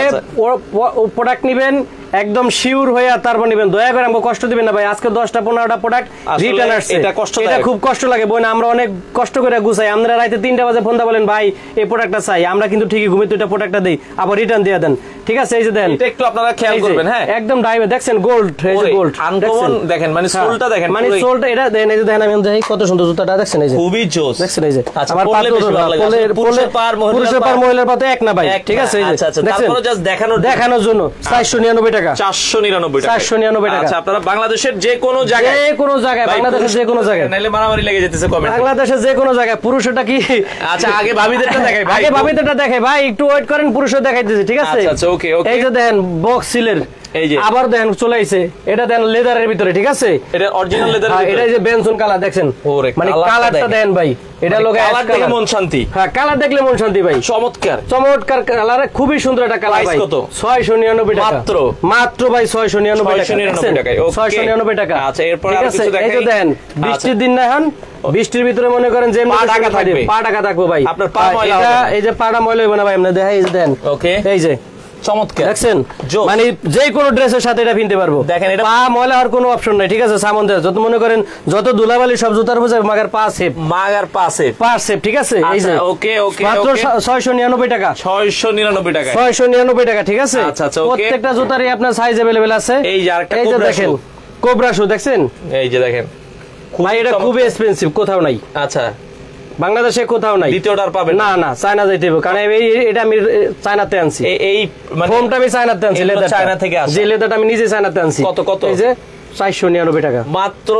প্রোডাক্ট নিবেন একদম শিওর হয়ে তারপর নেবেন, দয়া করে আমাকে কষ্ট দিবেন না ভাই। আজকে 10টা 15টা প্রোডাক্ট রিটার্ন আসছে, এটা খুব কষ্ট লাগে বোন, আমরা অনেক কষ্ট করে গুছাই। আমরা রাতে 3টা বাজে ফোন দা বলেন ভাই এই প্রোডাক্টটা চাই, আমরা কিন্তু ঠিকই ঘুমিয়ে 2টা প্রোডাক্টটা দেই, আবার রিটার্ন দিয়ে দেন, ঠিক আছে। এই যে দেন, এটা একটু আপনারা খেয়াল করবেন, হ্যাঁ একদম ডাইমে দেখছেন গোল্ড, এই যে গোল্ড আনকমন দেখেন, মানে সোলটা দেখেন, মানে সোলটা এটা দেন, এই যে দেখেন আমি দেখাই কত সুন্দর জুতাটা, দেখছেন এই যে খুবই জোস, দেখছেন এই যে আমার পুরুষের পার মহিলার পাতে এক না ভাই, ঠিক আছে। এই যে তারপরে জাস্ট দেখানোর জন্য 499 টাকা, 499 টাকা। আচ্ছা আপনারা বাংলাদেশের যে কোনো জায়গায়, বাংলাদেশের যে কোনো জায়গায়, নাইলে মারামারি লেগে যেতেছে কমেন্ট, বাংলাদেশের যে কোনো জায়গায়। পুরুষটা কি, আচ্ছা আগে ভাবিদেরটা দেখাই ভাই, আগে ভাবিদেরটা দেখাই ভাই, একটু ওয়েট করেন, পুরুষের দেখাইতেছি, ঠিক আছে। আচ্ছা ওকে ওকে। এই যে দেন বক্স সিলের, এই যে আবার দেন চলে আইছে, এটা দেন লেদারের ভিতরে, ঠিক আছে, এটা অরিজিনাল লেদারের ভিতরে, এটা এই যে বেনসন কালার দেখছেন, মানে কালারটা দেন ভাই, এটা লোক কালার দেখলে মন শান্তি, হ্যাঁ কালার দেখলে মন শান্তি ভাই, চমৎকার চমৎকার কালার, খুবই সুন্দর একটা কালার ভাই। কত? 699 টাকা মাত্র ভাই, 699 টাকা, 699 টাকা। আচ্ছা এরপর আর কিছু দেখাই। এই যে দেন বৃষ্টির দিন না, এখন বৃষ্টির ভিতরে মনে করেন যে পা ঢাকা থাকবে, পা ঢাকা থাকবে ভাই, আপনার পা ময়লা হবে, এই যে পাটা ময়লা হবে না ভাই, আমরা দেখাই, এই যে দেন, ওকে এই যে চমৎকার দেখছেন, মানে যে কোনো ড্রেসের সাথে এটা কিনতে পারবো। দেখেন এটা পা ময়লা হওয়ার কোনো অপশন নাই, ঠিক আছে। সামন দেয় যত মনে করেন যত ধুলাবালি সব জুতার উপর যাবে, মাগার পা সেফ, পা সেফ, ঠিক আছে। এই যে ওকে ওকে, মাত্র 699 টাকা, 699 টাকা, 699 টাকা, ঠিক আছে। আচ্ছা আচ্ছা ওকে। প্রত্যেকটা জুতারই আপনার সাইজ अवेलेबल আছে। এই যে আরেকটা দেখেন কোবরা শু, দেখছেন এই যে দেখেন ভাই, এটা খুবই এক্সপেন্সিভ, কোথাও নাই। আচ্ছা বাংলাদেশে কোথাও নাই, দ্বিতীয় অর্ডার পাবেন না, না চায়না যাইতে হবে, কারণ এটা আমি চায়নাতে আনছি, এই ফোমটা আমি চায়নাতে আনছি, লেদার চায়না থেকে আসে, যে লেদারটা আমি নিজে চায়নাতে আনছি। কত কত? এই যে 499 টাকা, মাত্র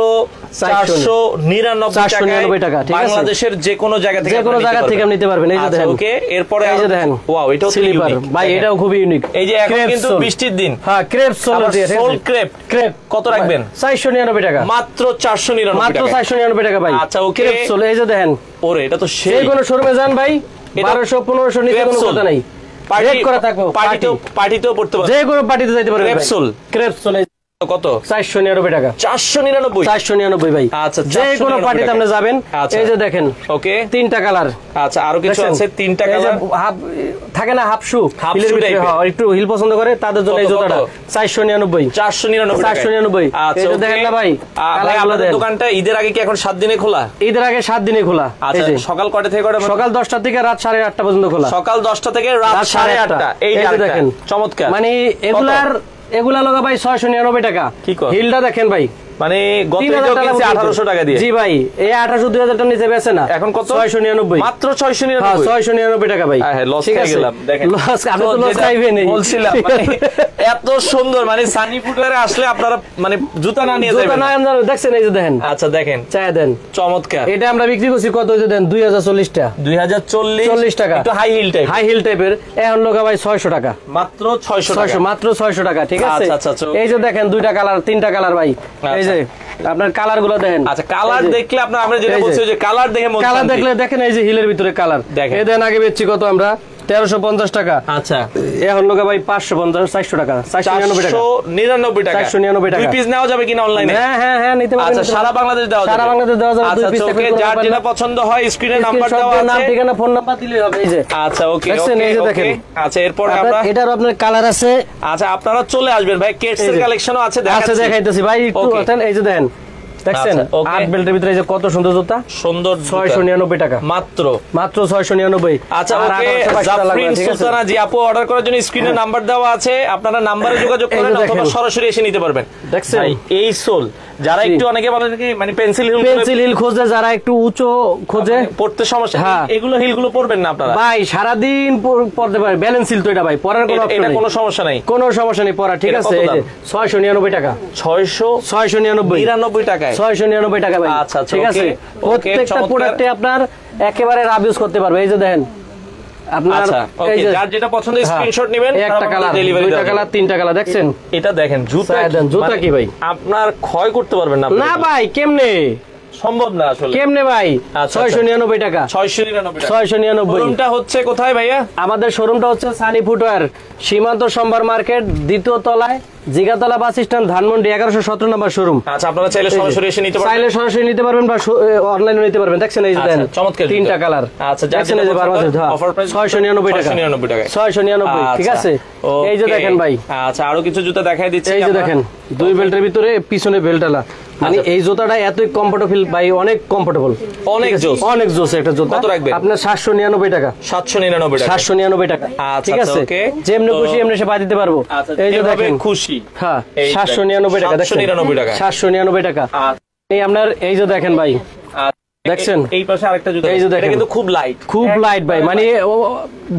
499 টাকা। বাংলাদেশের যে কোনো জায়গা থেকে নিতে পারবেন। এই যে দেখেন, ওকে, এরপরে এই যে দেখেন, ওয়াও, এটাও স্লিপার ভাই, এটাও খুবই ইউনিক। এই যে এখন কিন্তু বৃষ্টির দিন, হ্যাঁ, ক্রেপ সোল দিয়ে, সোল ক্রেপ কত রাখবেন? 499 টাকা, মাত্র 499 মাত্র 499 টাকা ভাই। আচ্ছা, ওকে, ক্রেপ সোল, এই যে দেখেন, ওরে এটা তো সেই যে কোনো শোরুমে যান ভাই, 1200-1500 নিতে কোনো কথা নাই। পার্টিতেও পড়তে পারবে, যে কোনো পার্টিতে যাইতে পারবে। ক্রেপ সোল কত? 499 টাকা, 499 ভাই। আচ্ছা, যে কোনো পার্টিতে আপনি যাবেন। এই যে দেখেন, ওকে, 3টা কালার। আচ্ছা, আরো কিছু আছে, 3টা কালার হাফ থাকে না, হাফ শু, একটু হিল পছন্দ করে তাদের জন্য এই জুতাটা 499। আচ্ছা, এটা দেখেন না ভাই, আপনাদের দোকানটা ঈদের আগে কি এখন 7 দিনে খোলা? ঈদের আগে 7 দিনে খোলা। আচ্ছা, সকাল কয়টা থেকে কয়টা? সকাল 10টা থেকে রাত 8:30 পর্যন্ত খোলা। সকাল 10টা থেকে রাত 8:30। এই দেখেন, চমৎকার। মানে এগুলা লগা ভাই 699 টাকা। হিলটা দেখেন ভাই, মানে গত ভিডিও কিনছি 1800 টাকা দিয়ে। জি ভাই, এই 1800-2000 টাকা নিচে বেচে না। এখন কত? 699, মাত্র 699। হ্যাঁ, 699 টাকা ভাই। হ্যাঁ, লস খেয়ে গেলাম। দেখেন, লস, আমি তো লস খাইবেন এই বলছিলাম। এত সুন্দর, মানে সানি ফুটওয়্যারে আসলে আপনারা মানে জুতা না নিয়ে যাবেন, জুতা না আনবেন। দেখছেন, এই যে দেখেন। আচ্ছা, দেখেন, চাই দেন, চমৎকার। এটা আমরা বিক্রি করছি কত? এই যে দেন, 2040 টাকা, 2040 টাকা। একটু হাই হিল টাইপের। এখন লোকা ভাই 600 টাকা, মাত্র 600 টাকা, মাত্র 600 টাকা। ঠিক আছে। আচ্ছা, আচ্ছা, এই যে দেখেন, 2টা কালার, 3টা কালার ভাই। এই যে আপনার কালার গুলো দেখেন। আচ্ছা, কালার দেখলে আমরা যেটা বলছি যে কালার দেখে কালার দেখলে দেখেন, এই যে হিলের ভিতরে কালার দেখেন। এই দেন, আগে বেচছি কত আমরা? 1350 টাকা। আচ্ছা, এখন লোকে ভাই 550, 400 টাকা, 499 টাকা, 499 টাকা, 499 টাকা। 2 পিস নেওয়া যাবে কিনা অনলাইনে? হ্যাঁ, নিতে পারবেন। আচ্ছা, সারা বাংলাদেশ দেওয়া যাবে? সারা বাংলাদেশ দেওয়া যাবে। 2 পিস থেকে যার যেটা পছন্দ হয় স্ক্রিনে নাম্বার দেওয়া আছে, নাম, ঠিকানা, ফোন নাম্বার দিলেই হবে। এই যে, আচ্ছা, ওকে, এই যে দেখেন। আচ্ছা, এরপর এটার আপনার কালার আছে। আচ্ছা, আপনারা চলে আসবেন ভাই, কেটস এর কালেকশনও আছে, দেখাইতেছি ভাই একটু। এই যে দেখেন, দেখছেন 8 বেল্টের ভিতরে যে কত সুন্দর জুতা, সুন্দর। 699 টাকা, মাত্র 699। আচ্ছা, ওকে, জাফরিন সুলতানা জি আপু অর্ডার করার জন্য স্ক্রিনে নাম্বার দেওয়া আছে, আপনারা নাম্বারে যোগাযোগ করেন অথবা সরাসরি এসে নিতে পারবেন। দেখছেন এই সোল, যারা একটু অনেকে বলে কি মানে পেন্সিল হিল খোঁজে, যারা একটু উঁচু খোঁজে, পড়তে সমস্যা, এগুলো হিলগুলো পড়বেন না আপনারা ভাই, সারা দিন পড়তে পারে। ব্যালেন্স হিল তো এটা ভাই, পরার কোনো অপশন নেই, কোনো সমস্যা নাই, কোনো সমস্যা নেই পরা। ঠিক আছে। এই যে 699 টাকা, 699 টাকা, 699 টাকা ভাই। আচ্ছা, ঠিক আছে। প্রত্যেকটা প্রোডাক্টে আপনার একেবারে রাব ইউজ করতে পারবে। এই যে দেখেন, আপনার এই যে যার যেটা পছন্দ স্ক্রিনশট নেবেন। একটা কালার, 2টা কালার, 3টা কালার। দেখছেন, এটা দেখেন, জুতা কি ভাই আপনার ক্ষয় করতে পারবেন না? না ভাই, কেমনে সম্ভব না আসলে, কেমনে ভাই? 699 টাকা, 699। শোরুমটা হচ্ছে কোথায় ভাইয়া? আমাদের শোরুমটা হচ্ছে সানি ফুটওয়্যার, সীমান্ত সম্ভার মার্কেট, 2য় তলায়, জিগাতলা বাস স্ট্যান্ড, ধানমন্ডি, 1117 নম্বর শোরুম। আচ্ছা, আপনারা চাইলে সরাসরি এসে নিতে পারবেন, চাইলে সরাসরি নিতে পারবেন বা অনলাইনে নিতে পারবেন। দেখছেন, এই যে দেন, চমৎকার 3টা কালার। আচ্ছা, দেখছেন, এই যে অফার প্রাইস 699 টাকা, 699। ঠিক আছে। এই যে দেখেন ভাই, আচ্ছা, আরো কিছু জুতা দেখাই দিচ্ছি। এই যে দেখেন, 2 বেল্টের ভিতরে পিছনে বেল্টওয়ালা, মানে এই জুতাটা এতই কমফোর্টেবল ভাই, অনেক কমফোর্টেবল, অনেক জোস, অনেক জোস একটা জুতা। কত রাখবেন আপনার? 799 টাকা, 799 টাকা। ঠিক আছে। যেমনি খুশি এমনি সে বাদ দিতে পারবো। এই যে দেখেন, খুশি, হ্যাঁ, 799 টাকা, 799 টাকা। এই আপনার, এই যে দেখেন ভাই, দেখছেন এই পাশে আরেকটা জুতা, এই যে দেখেন, কিন্তু খুব লাইট, খুব লাইট ভাই, মানে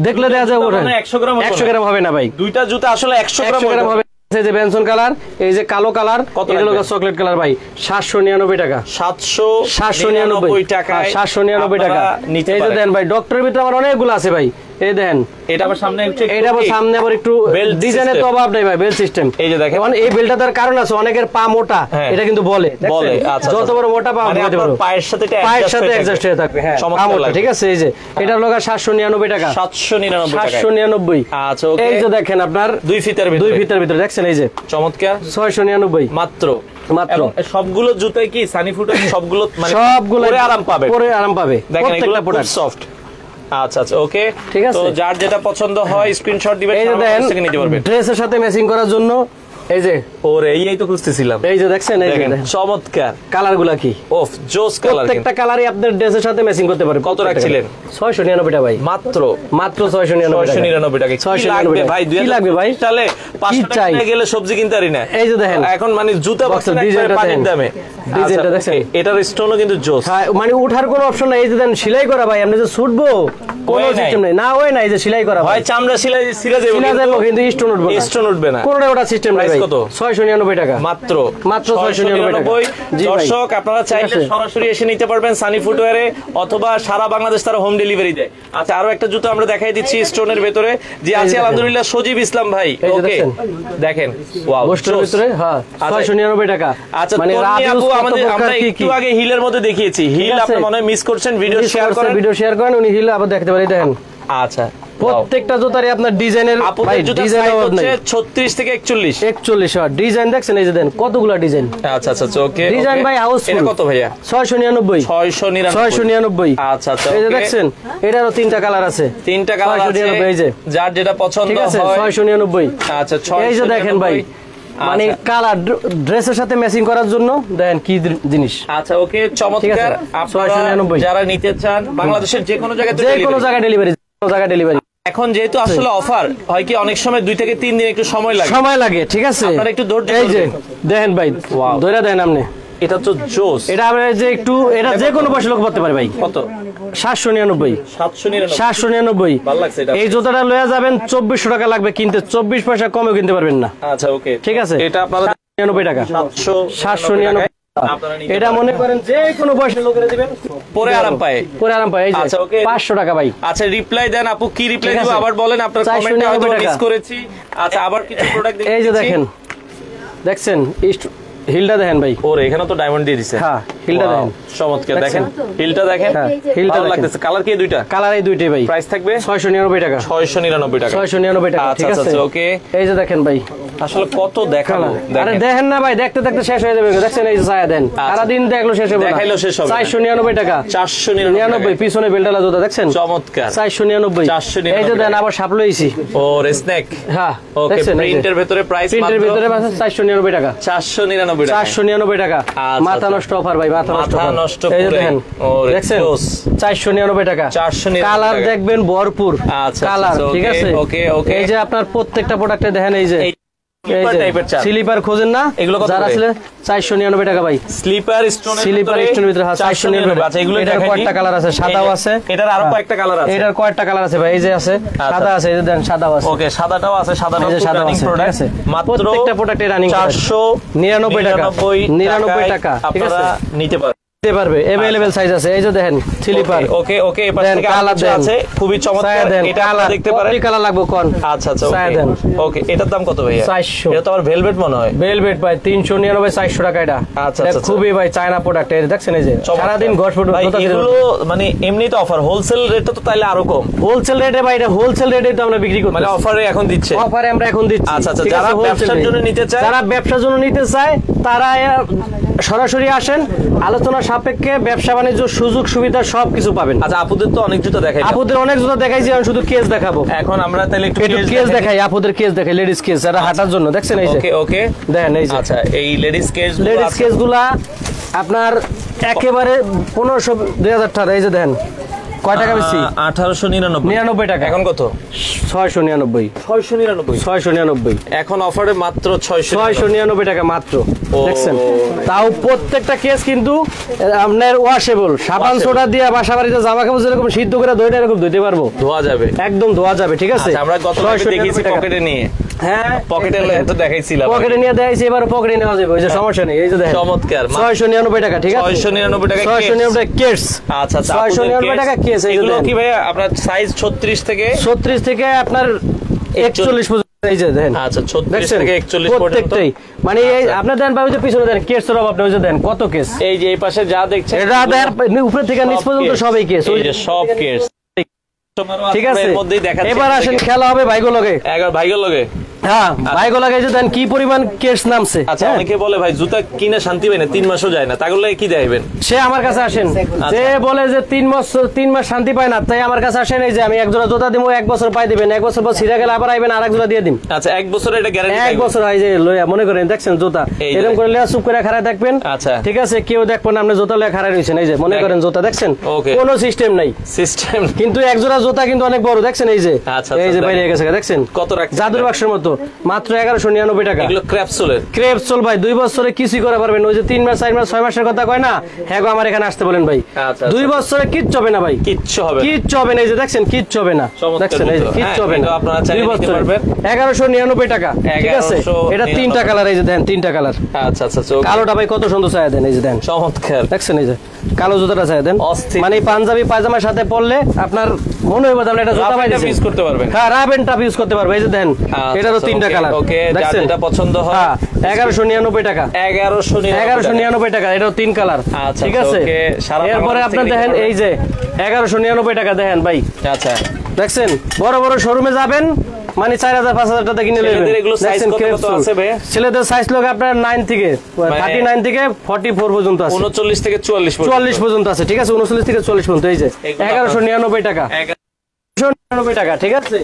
দেখলে দেখা যায় ওটা 100 গ্রাম হবে না ভাই। দুইটা জুতা আসলে 100 গ্রাম হবে। যে বেনসন কালার, এই যে কালো কালার, এটা হলো চকলেট কালার ভাই, 799 টাকা, 799 টাকা, 799 টাকা। এই যে দেন ভাই, ডক্টরের ভিতরে আমার অনেকগুলো আছে ভাই। এই দেন, এটা আবার সামনে, এটা আবার সামনে আবার একটু ডিজাইনের তো অভাব নাই ভাই, বেল সিস্টেম। এই যে দেখেন, মানে এই বেলটা তার কারণ আছে, অনেকের পা মোটা, এটা কিন্তু বলে। যত বড় মোটা পা দিতে পারো, পায়ের সাথে অ্যাডজাস্ট হয়ে থাকবে। হ্যাঁ, পা মোটা। ঠিক আছে। এই যে এটা লোক 799 টাকা, 799। আচ্ছা, ওকে। এই যে দেখেন আপনার 2 ফিতার ভিতরে, দেখছেন, এই যে চমৎকার, 699 মাত্র। সবগুলো জুতাই কি সানি ফুটের? সবগুলো মানে সবগুলো আরাম পাবে, পরে আরাম পাবে। দেখেন, এগুলো খুব সফট। আচ্ছা, আচ্ছা, ওকে, ঠিক আছে। তো যার যেটা পছন্দ হয় স্ক্রিনশট দিবেন, এই যে দেখেন, নিতে পারবেন ড্রেসের সাথে ম্যাচিং করার জন্য। এই যে, ওরে এই তো খুঁজতেছিলাম। এই যে দেখছেন, এই যে চমৎকার কালারগুলা কি, ওফ জোস কালার, প্রত্যেকটা কালারই আপনার ড্রেসের সাথে ম্যাচিং করতে পারবে। কত রাখছিলেন? 699 টাকা ভাই, মাত্র 699 টাকা। 699 ভাই, কি লাগবে ভাই? তাহলে 500 টাকা গেলে সবজি কিনতে পারি না। এই যে দেখেন, এখন মানে জুতা বক্সের ডিজাইনটা পানির দামে, ডিজাইনটা দেখেন, এটার স্টোনও কিন্তু জোস। হ্যাঁ, মানে ওঠার কোনো অপশন নাই। এই যে দেন, সেলাই করা ভাই, আপনি যে ছুটবো কোনো সিস্টেম নাই, না ওই নাই যে সেলাই করা হয় চামড়া সেলাই সিরা যাবে কিন্তু স্টোন উঠবে না, স্টোন উঠবে না, কোনটা ওটা সিস্টেম নাই ভাই। কত? 699 টাকা মাত্র 699 টাকা। দর্শক আপনারা চাইলে সরাসরি এসে নিতে পারবেন সানি ফুটওয়্যারে, অথবা সারা বাংলাদেশ তারা হোম ডেলিভারি দেয়। আচ্ছা আরো একটা জুতো আমরা দেখাই দিচ্ছি স্টোনের ভেতরে, যে আছে আলহামদুলিল্লাহ সজীব ইসলাম ভাই। ওকে দেখেন, ওয়াও গোস্টের ভিতরে, হ্যাঁ 699 টাকা। আচ্ছা মানে আপু আমরা একটু আগে হিলের মধ্যে দেখিয়েছি, হিল আপনি মনে হয় মিস করছেন, ভিডিও শেয়ার করেন, উনি হিল আবার দেখতে পারি, দেখেন। আচ্ছা প্রত্যেকটা জুতারই আপনার ডিজাইনের ভাই ডিজাইন হচ্ছে 36 থেকে 41 হ্যাঁ ডিজাইন দেখছেন, এই যে দেন কতগুলা ডিজাইন। আচ্ছা আচ্ছা ওকে ডিজাইন ভাই হাউস। এটা কত ভাইয়া? 699 আচ্ছা আচ্ছা এই যে দেখছেন, এটারও তিনটা কালার আছে, তিনটা কালার আছে, এই যে যার যেটা পছন্দ হয় 699। আচ্ছা এই যে দেখেন ভাই, মানে কালার ড্রেসের সাথে ম্যাচিং করার জন্য দেখেন কি জিনিস। আচ্ছা ওকে চমৎকার। আপনারা যারা নিতে চান বাংলাদেশের যে কোনো জায়গায় ডেলিভারি। এখন যেহেতু আসলে অফার হয় কি অনেক সময় 2 থেকে 3 দিন একটু সময় লাগে, ঠিক আছে, আপনারা একটু ধৈর্য ধরুন। এই যে দেখেন ভাই, ধৈর্য দেন আপনি, এটা তো জোস, এটা আমরা যে একটু এটা যে কোনো বয়সী লোক পড়তে পারে ভাই। কত? 799 ভালো লাগছে এটা। এই জুতাটা লয়ে যাবেন 2400 টাকা লাগবে কিনতে, 24 পয়সা কমে কিনতে পারবেন না। আচ্ছা ওকে ঠিক আছে, এটা আপনারা 799 টাকা, 799 এটা মনে করেন যে কোনো বয়সের লোকেরা দিবেন, পরে আরাম পায়। এই যে আচ্ছা ওকে 500 টাকা ভাই। আচ্ছা রিপ্লাই দেন আপু, কি রিপ্লাই দিব আবার বলেন, আপনার কমেন্টে হয়তো মিস করেছি। আচ্ছা আবার কিছু প্রোডাক্ট দেখেন, এই যে দেখেন, দেখছেন হিলটা দেখেন ভাই, ওরে এখানে তো ডায়মন্ড দিয়ে দিয়েছে। হ্যাঁ হিলটা দেখেন, চমৎকার। দেখেন হিলটা দেখেন, হিলটা লাগতেছে। কালার কি দুইটা? কালার এই দুইটাই ভাই। প্রাইস থাকবে 699 টাকা, 699 টাকা, 699 টাকা। ঠিক আছে ওকে। এই যে দেখেন ভাই, আসলে কত দেখালো, আরে দেখেন না ভাই, দেখতে দেখতে শেষ হয়ে যাবে। দেখছেন এই যে ছায়া দেন, সারা দিন দেখলো শেষ হবে না, দেখাইলো শেষ হবে না। 499 টাকা, 499 পিছনে বেল্টালা জুতা দেখছেন, চমৎকার। 499। এই যে দেন আবার সাপ লইছি, ও স্ন্যাক। হ্যাঁ ওকে প্রিন্টের ভিতরে প্রাইস মাত্র, প্রিন্টের ভিতরে 499 টাকা, 499 টাকা, 499 টাকা। মাথা নষ্ট অফার ভাই, মাথা নষ্ট। এই যে দেখেন, দেখছেন 499 টাকা, 499 কালার দেখবেন ভরপুর কালার, ঠিক আছে ওকে ওকে। এই যে আপনার প্রত্যেকটা প্রোডাক্টে দেখেন, এই যে স্লিপার খোঁজেন না, এগুলো যারা আসলে 499 টাকা ভাই। স্লিপার স্টোনের ভিতরে 499 টাকা। এগুলো এটার কয়টা কালার আছে? সাদাও আছে, এটার আরো কয়েকটা কালার আছে, এটার কয়টা কালার আছে ভাই? এই যে আছে সাদা আছে, এই যে দেন সাদাও আছে, ওকে সাদাটাও আছে, সাদাটাও রানিং প্রোডাক্ট। মাত্র প্রত্যেকটা প্রোডাক্টে রানিং 499 টাকা, 99 টাকা, ঠিক আছে, আপনারা নিতে পারবে। अवेलेबल সাইজ আছে, এই যে দেখেন স্লিপার। ওকে ওকে এই পাশে কালার আছে, খুবই চমৎকার। এটা আপনারা দেখতে পারেন, কি কালার লাগবে কোন? আচ্ছা আচ্ছা ওকে ওকে। এটার দাম কত ভাইয়া? 400। এটা তো আবার ভেলভেট মনে হয়। ভেলভেট ভাই 399, 400 টাকা এটা। আচ্ছা আচ্ছা খুবই ভাই চায়না প্রোডাক্ট। এই দেখছেন, এই যে সারা দিন ঘটফট ভাই, এগুলো মানে এমনি তো অফার, হোলসেল রেট তো তাইলে আরো কম। হোলসেল রেটে ভাই, এটা হোলসেল রেটে তো আমরা বিক্রি করি, মানে অফারে এখন দিচ্ছে, অফারে আমরা এখন দিচ্ছি। আচ্ছা আচ্ছা যারা ব্যবসার জন্য নিতে চায়, তারা সরাসরি আসেন, আলোচনা সাপেক্ষে ব্যবসা বাণিজ্য সুযোগ সুবিধা সবকিছু পাবেন। আচ্ছা আপুদের তো অনেক জুতা দেখাই, আপুদের অনেক জুতা দেখাইছি, আমি শুধু কেস দেখাবো এখন। আমরা তাহলে একটু কেস দেখাই, আপুদের কেস দেখাই, লেডিস কেস যারা হাঁটার জন্য, দেখছেন এই যে ওকে ওকে দেখেন, এই যে আচ্ছা এই লেডিস কেসগুলা আপনার একেবারে 1500 2000 টাকা। এই যে দেখেন কয় টাকা বেশি? 1899 টাকা। এখন কত? 699 এখন অফারে মাত্র 699 টাকা মাত্র, দেখছেন। তাও প্রত্যেকটা কেস কিন্তু আপনার ওয়াশেবল, সাবান সোডা দিয়ে বাসা বাড়িতে জামা কাপড় যেরকম সিদ্ধ করে ধুইতে এরকম ধুইতে পারবো, ধোয়া যাবে, একদম ধোয়া যাবে, ঠিক আছে। আমরা গত দেখেছি পকেটে নিয়ে, হ্যাঁ পকেটে তো দেখাইছিলাম, পকেটে নিয়ে দেখাইছি, এবারে পকেটে নেওয়া যাবে, ওই যে সমস্যা নেই। এই যে দেখেন চমৎকার 699 টাকা, ঠিক আছে, 699 টাকা, 699 টাকা কেস। আচ্ছা 699 টাকা কেস। এগুলো কি ভাই আপনার সাইজ 36 থেকে আপনার 41 পর্যন্ত। এই যে দেখেন, আচ্ছা 36 থেকে 41 পর্যন্ত মানে এই আপনার দেন ভাই, ওই যে পিছনে দেন কেসের অভাব নেই, ওই যে দেন কত কেস। এই যে এই পাশে যা দেখছেন, এটা দেন উপর থেকে নিচ পর্যন্ত সবই কেস, ওই যে সব কেস, ঠিক আছে। এবার আসেন খেলা হবে ভাইগুলোকে, ভাইগুলোকে, হ্যাঁ ভাইগুলোকে যে দেন কি পরিমাণ কেস নামছে। আচ্ছা অনেকে বলে ভাই জুতা কিনে শান্তি পাই না, 3 মাসও যায় না, তাগুলো কি দেবেন? সে আমার কাছে আসেন, যে বলে যে 3 মাস শান্তি পায় না, তাই আমার কাছে আসেন। এই যে আমি এক জোড়া জুতা দিব, 1 বছর পাই দিবেন, 1 বছর পর ছিঁড়ে গেলে আবার আইবেন, আরেক জোড়া দিয়ে দিন। আচ্ছা 1 বছরের এটা গ্যারান্টি? 1 বছর হয়। যে লইয়া মনে করেন দেখছেন জুতা এরকম করে লইয়া চুপ করে খাড়ায় দেখবেন, আচ্ছা ঠিক আছে, কেউ দেখবেন না আপনি জুতা লইয়া খাড়ায় রইছেন। এই যে মনে করেন জুতা দেখছেন, কোনো সিস্টেম নাই, সিস্টেম কিন্তু এক জোড়া জুতা কিন্তু অনেক বড়, দেখছেন এই যে, এই যে বাইরে গেছে, দেখছেন কত রাখ, জাদুর বাক্সের মতো। মাত্র 1199 টাকা। এগুলো ক্র্যাপসুলের। ক্রেপসোল ভাই 2 বছরে কিছুই করা পারবেন, ওই যে 3 মাস 4 মাস 6 মাসের কথা কয় না, হ্যাঁ গো আমার এখানে আসতে বলেন ভাই। 2 বছরে কিচ্ছু হবে না ভাই, কিচ্ছু হবে, কিচ্ছু হবে না। এই যে দেখছেন কিচ্ছু হবে না, দেখছেন এই যে কিচ্ছু হবে না। আপনারা চাইলে নিতে পারবেন 1199 টাকা, ঠিক আছে। এটা 3টা কালার, এই যে দেন 3টা কালার। আচ্ছা আচ্ছা, কালোটা ভাই কত সুন্দর ছায়া দেন, এই যে দেন চমৎকার, দেখছেন এই যে কালো জুতাটা ছায়া দেন, মানে পাঞ্জাবি পায়জামার সাথে পরলে আপনার মনে হবে আপনি এটা জুতা পাইছেন, ইউজ করতে পারবেন। হ্যাঁ রাফ এন্ড টাফ ইউজ করতে পারবেন। এই যে দেন এটারও 3টা কালার। ওকে, যার যেটা পছন্দ হয়। 1199 টাকা, 1199 টাকা, এটাও 3 কালার, ঠিক আছে। এরপরে আপনি দেখেন এই যে 1199 টাকা দেখেন ভাই। আচ্ছা দেখছেন বড় বড় শোরুমে যাবেন মানে 4000 5000 টাকা কিনে নেবেন। ছেলেদের সাইজ লোক আপনার 9 থেকে 39 থেকে 44 পর্যন্ত আছে, 39 থেকে 44 পর্যন্ত আছে, ঠিক আছে। 39 থেকে 40 পর্যন্ত। এই যে 1199 টাকা, 1199 টাকা, ঠিক আছে।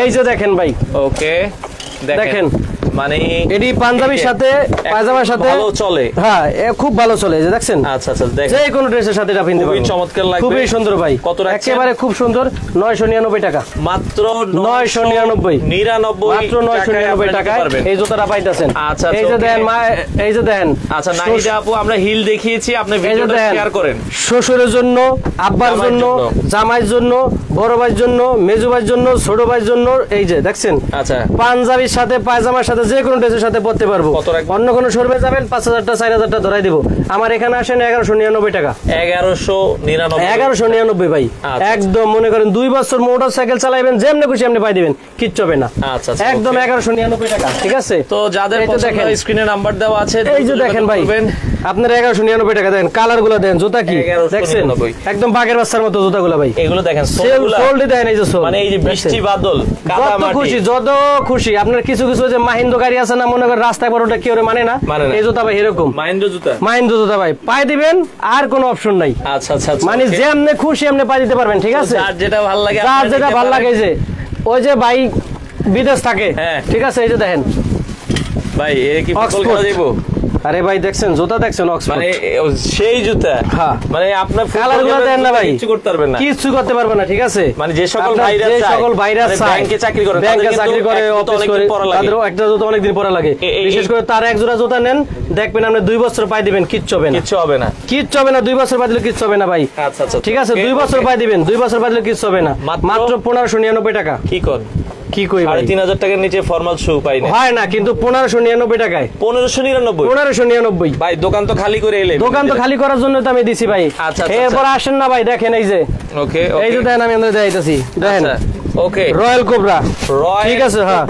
এই যে দেখেন ভাই, ওকে দেখেন মানে এডি পাঞ্জাবির সাথে পায়জামার সাথে ভালো চলে, হ্যাঁ খুব ভালো চলে, এই যে দেখছেন। আচ্ছা আচ্ছা, দেখেন যে কোনো ড্রেসের সাথে এটা কিনতে পারবেন, খুবই চমৎকার লাগবে, খুবই সুন্দর ভাই। কত রাখছেন? একেবারে খুব সুন্দর, 999 টাকা, মাত্র 999, মাত্র 999 টাকায় এই জুতাটা পাইতেছেন। আচ্ছা, এই যে দেন মা, এই যে দেন। আচ্ছা নাহিদা আপু, আমরা হিল দেখিয়েছি, আপনি ভিডিওটা শেয়ার করেন। শ্বশুরের জন্য, আব্বার জন্য, জামাইয়ের জন্য, বড় ভাইয়ের জন্য, মেজু ভাইয়ের জন্য, ছোট ভাইয়ের জন্য, এই যে দেখছেন। আচ্ছা পাঞ্জাবির সাথে পায়জামার সাথে যে কোনো ড্রেসের সাথে পরতে পারবো। অন্য কোনো শোরুমে যাবেন 5000 টা 4000 টা ধরাই দিব, আমার এখানে আসেন 1199 টাকা। 1199 ভাই, একদম মনে করেন 2 বছর মোটরসাইকেল চালাইবেন, যেমনি খুশি এমনি পাই দিবেন, কিচ্ছু হবে না। আচ্ছা একদম 1199 টাকা, ঠিক আছে। তো যাদের পছন্দ স্ক্রিনে নাম্বার দেওয়া আছে, এই যে দেখেন ভাই আপনার 1199 টাকা। দেখেন কালার গুলো দেন, জুতা কি দেখছেন, একদম বাঘের বাচ্চার মতো জুতাগুলো ভাই। এগুলো দেখেন সোলটি দেখেন, এই যে সোল, মানে এই যে বৃষ্টি বাদল কাদা মাটি, খুশি যত খুশি। আপনার কিছু কিছু যে মাহিন্দ্র গাড়ি আছে না, মনে করেন রাস্তায় বড়টা কেউ মানে না, এই জুতা ভাই এরকম মাহিন্দ্র জুতা ভাই পাই দিবেন, আর কোনো অপশন নাই। আচ্ছা আচ্ছা, মানে যেমনি খুশি এমনি পাই দিতে পারবেন, ঠিক আছে। যার যেটা ভালো লাগে, যার যেটা ভালো লাগে। যে ওই যে ভাই বিদেশ থাকে, ঠিক আছে, এই যে দেখেন ভাই এ কি পাগল করা যাইবো। আরে ভাই দেখছেন জুতা, দেখছেন মানে সেই জুতা, মানে আপনার কালারগুলো দেন না ভাই, কিছু করতে পারবেন না, কিছু করতে পারবেন না, ঠিক আছে। মানে যে সকল ভাইরা ব্যাংকে চাকরি করে, অফিস করে, তাদের একটা জুতা অনেকদিন পরা লাগে। বিশেষ করে তার এক জোড়া জুতা নেন, দেখবেন আপনি 2 বছর পাই দিবেন, কিচ্ছু হবে না, কিচ্ছু হবে না, কিচ্ছু হবে না। 2 বছর পাই দিলে কিচ্ছু হবে না ভাই। আচ্ছা আচ্ছা, ঠিক আছে, 2 বছর পাই দিবেন, 2 বছর পাই দিলে কিচ্ছু হবে না। মাত্র 1599 টাকা। কি কর কি কই ভাই, 3500 টাকার নিচে ফর্মাল শু পাই না, হয় না, কিন্তু 1599 টাকায়। 1599 ভাই, দোকান তো খালি করে এলে, দোকান তো খালি করার জন্য তো আমি দিছি ভাই। আচ্ছা, এরপর আসেন না ভাই, দেখেন এই যে, ওকে এই যে দেন, আমি আপনাদের দেখাইতাছি, দেখেন ওকে রয়্যাল কোবরা, ঠিক আছে। হ্যাঁ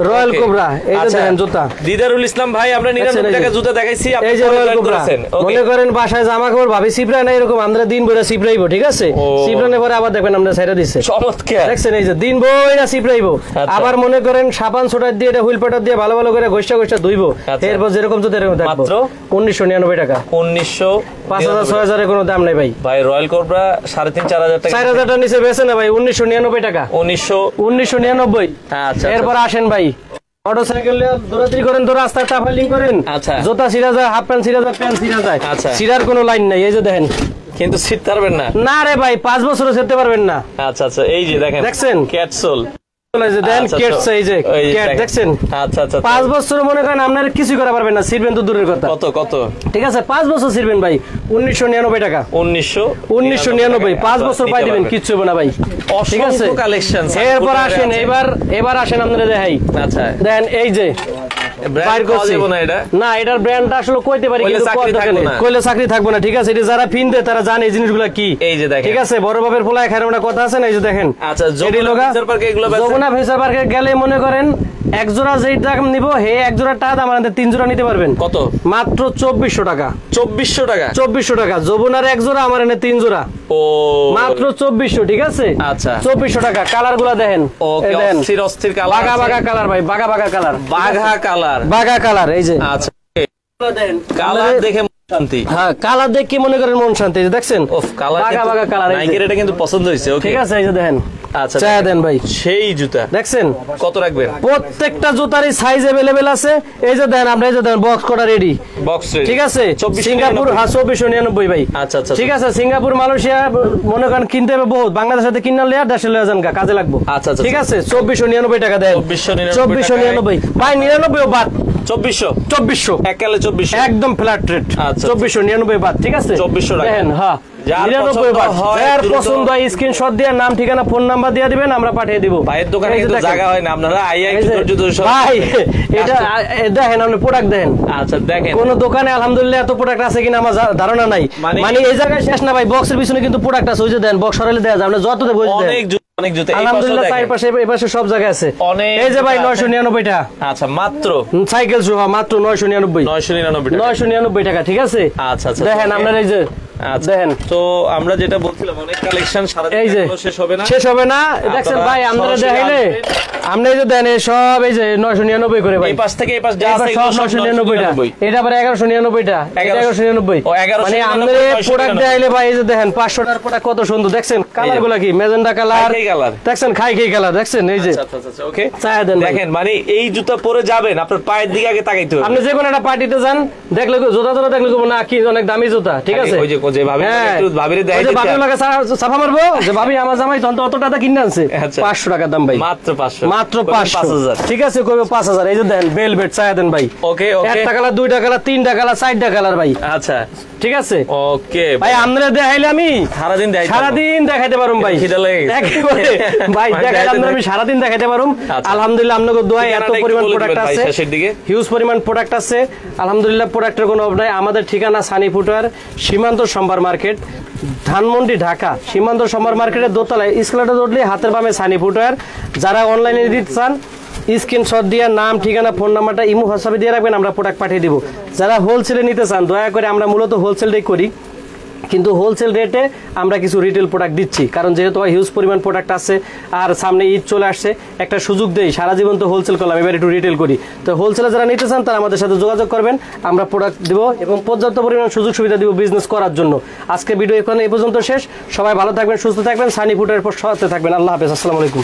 রয়্যাল কোবরা, এই যে দেখেন জুতা। দিদারুল ইসলাম ভাই, আমরা 99 টাকা জুতা দেখাইছি, আপনি এই যে রয়্যাল কোবরা। মনে করেন বাসায় জামা কাপড় ভাবি সিপরা না, এরকম আমরা দিন বইরা সিপরাইবো, ঠিক আছে। সিপরানোর পরে আবার দেখবেন আমরা ছাইরা দিছে, চমৎকার, দেখছেন এই যে দিন বইরা সিপরাইবো। আবার মনে করেন সাবান সোটার দিয়ে, এটা হুইল পাটার দিয়ে ভালো ভালো করে ঘষা ঘষা ধুইবো, এরপর যেরকম জুতা এরকম থাকবো। মাত্র 1999 টাকা। 5000 6000 এর কোনো দাম নাই ভাই। ভাই রয়্যাল কোবরা 3500 4000 টাকা, 4000 টাকা নিচে বেচে না ভাই। 1999 টাকা, 1999। আচ্ছা, এরপর আসেন ভাই, মোটরসাইকেল দৌড়াদৌড়ি করেন, তো রাস্তায় টাফালিং করেন, জুতা ছিঁড়া যায়, হাফ প্যান্ট ছিঁড়া যায়, প্যান্ট ছিঁড়া যায়, ছিঁড়ার কোনো লাইন নাই। এই যে দেখেন, কিন্তু ছিঁড়তে পারবেন না, না রে ভাই, 5 বছরও ছিঁড়তে পারবেন না। আচ্ছা আচ্ছা, এই যে দেখেন, দেখছেন ক্যাটসোল, দেখছেন। আচ্ছা আচ্ছা, 5 বছর মনে করেন আপনার কিছু করা পারবেন না, ছিড়বেন তো দূরের কথা। কত কত, ঠিক আছে, 5 বছর ছিড়বেন ভাই। 1999 টাকা, 1999, 5 বছর পাই দিবেন, কিচ্ছু হবে না ভাই, ঠিক আছে। কালেকশন। এরপর আসেন, এবার আসেন আপনারা দেখাই। আচ্ছা দেন এই যে না, এটার ব্র্যান্ডটা আসলে কইতে পারি, কিন্তু কইলে চাকরি থাকবো না, ঠিক আছে। এটা যারা পিনবে তারা জানে এই জিনিসগুলো কি। এই যে দেখেন, ঠিক আছে, বড় বাপের পোলায় খায় একটা কথা আছে না, এই যে দেখেন। আচ্ছা, যমুনা ফিউচার পার্কে গেলে মনে করেন এক জোড়া যেই দাম নিব, হে এক জোড়া টাকা দাম আমাদের 3 জোড়া নিতে পারবেন। কত? মাত্র 2400 টাকা। 2400 টাকা, 2400 টাকা। যমুনার এক জোড়া, আমার এনে 3 জোড়া। ও মাত্র 2400, ঠিক আছে। আচ্ছা, 2400 টাকা। কালার গুলা দেখেন, অস্থির অস্থির কালার, বাগা বাগা কালার ভাই, বাগা বাগা কালার, বাগা কালার, বাগা কালার। এই যে আচ্ছা, কালার দেখে শান্তি। হ্যাঁ, কালার দেখে কি মনে করেন মন শান্তি। দেখছেন বাগা বাগা কালার, নাইকের এটা কিন্তু পছন্দ হয়েছে। ওকে ঠিক আছে, এই যে দেখেন। আচ্ছা চায়া দেন ভাই, সেই জুতা দেখছেন কত রাখবেন? প্রত্যেকটা জুতারই সাইজ अवेलेबल আছে। এই যে দেন, আমরা এই যে দেন বক্স করা রেডি, বক্স রেডি। ঠিক আছে। সিঙ্গাপুর 2499 ভাই। আচ্ছা আচ্ছা ঠিক আছে। সিঙ্গাপুর মালয়েশিয়া মনে করেন কিনতে হবে বহুত, বাংলাদেশের সাথে কিনা লিয়া দেশে লয়ে যান, কাজে লাগবো। আচ্ছা আচ্ছা ঠিক আছে, 2499 টাকা দেন। 2499 ভাই, 99 বাদ, 2400 একালে 2400 একদম ফ্ল্যাট রেট। 2499 বাদ, ঠিক আছে। 2400 টাকা দেখেন, হ্যাঁ 99 বাদ। যার পছন্দ হয় স্ক্রিনশট দিয়ে নাম ঠিকানা ফোন নাম্বার দিয়ে দিবেন, আমরা পাঠিয়ে দিব। ভাইয়ের দোকানে কিন্তু জায়গা হয় না, আপনারা আইয়া একটু সব ভাই এটা দেখেন, আপনি প্রোডাক্ট দেখেন। আচ্ছা দেখেন, কোন দোকানে আলহামদুলিল্লাহ এত প্রোডাক্ট আছে কিনা আমার ধারণা নাই। মানে এই জায়গায় শেষ না ভাই, বক্সের পিছনে কিন্তু প্রোডাক্ট আছে। ওই যে দেন, বক্স সরালে দেয়া যায়, আপনি যত দেব অনেক জুতা আলহামদুলিল্লাহ, তাই পাশে এই পাশে সব জায়গায় আছে। এই যে ভাই 999 টাকা। আচ্ছা মাত্র সাইকেল সহ মাত্র 999 টাকা, ঠিক আছে। আচ্ছা আচ্ছা দেখেন আপনার এই যে দেখেন। তো আমরা যেটা বলছিলাম, অনেক কালেকশন সারা দিন শেষ হবে না, শেষ হবে না। দেখছেন ভাই, আমরা দেখাইলে আপনি এই যে দেন সব এই যে 999 করে ভাই, এই পাশ থেকে এই পাশ যা আছে সব 999 টা। এটা আবার 1199 টা, 1199। মানে আমাদের প্রোডাক্ট দেখাইলে ভাই এই যে দেখেন 500 টাকার প্রোডাক্ট কত সুন্দর। দেখছেন কালারগুলো কি ম্যাজেন্ডা কালার, দেখছেন খাই কালার, দেখছেন এই যে। আচ্ছা আচ্ছা ওকে, চায়া দেন দেখেন। মানে এই জুতা পরে যাবেন, আপনার পায়ের দিকে আগে তাকাইতে হবে। আপনি যে কোনো একটা পার্টিতে যান, দেখলে জুতা দেখলে না কি অনেক দামি জুতা, ঠিক আছে। ওই যে ভাবি একটু ভাবিরে দেখাই দিতে, ভাবির লাগে সাফা মারবো যে ভাবি আমার জামাই তখন অত টাকা কিনে আনছে। 500 টাকা দাম ভাই, মাত্র 500, মাত্র 500। ঠিক আছে, কইবে 5000। এই যে দেন ভেলভেট, চায়া দেন ভাই। ওকে ওকে, একটা কালার, দুইটা কালার, তিনটা কালার, চারটা কালার ভাই। আচ্ছা ঠিক আছে, ওকে ভাই। আমরা দেখাইলে আমি সারাদিন দেখাইতে পারুম ভাই, একেবারে ভাই দেখাইলে আমি সারাদিন দেখাইতে পারুম। আলহামদুলিল্লাহ আপনাদের দোয়ায় এত পরিমাণ প্রোডাক্ট আছে, হিউজ পরিমাণ প্রোডাক্ট আছে আলহামদুলিল্লাহ। প্রোডাক্টের কোনো অভাব নাই। আমাদের ঠিকানা সানি ফুটওয়্যার, সীমান্ত সম্ভার মার্কেট, ধানমন্ডি, ঢাকা। সীমান্ত সম্ভার মার্কেটের দোতলায় স্কেলেটর উঠলে হাতের বামে সানি ফুটওয়্যার। যারা অনলাইনে দিতে চান স্ক্রিনশট দিয়ে নাম ঠিকানা ফোন নাম্বারটা ইমো হোয়াটসঅ্যাপে দিয়ে রাখবেন, আমরা প্রোডাক্ট পাঠিয়ে দিব। যারা হোলসেলে নিতে চান দয়া করে, আমরা মূলত হোলসেলটাই করি, কিন্তু হোলসেল রেটে আমরা কিছু রিটেল প্রোডাক্ট দিচ্ছি, কারণ যেহেতু হিউজ পরিমাণ প্রোডাক্ট আছে আর সামনে ঈদ চলে আসছে, একটা সুযোগ দেই। সারা জীবন তো হোলসেল করলাম, এবার একটু রিটেল করি। তো হোলসেলে যারা নিতে চান তারা আমাদের সাথে যোগাযোগ করবেন, আমরা প্রোডাক্ট দিব এবং পর্যাপ্ত পরিমাণ সুযোগ সুবিধা দিব বিজনেস করার জন্য। আজকে ভিডিও এখানে এই পর্যন্ত শেষ। সবাই ভালো থাকবেন, সুস্থ থাকবেন, সানি ফুটের পর সাথে থাকবেন। আল্লাহ হাফেজ, আসসালামু আলাইকুম।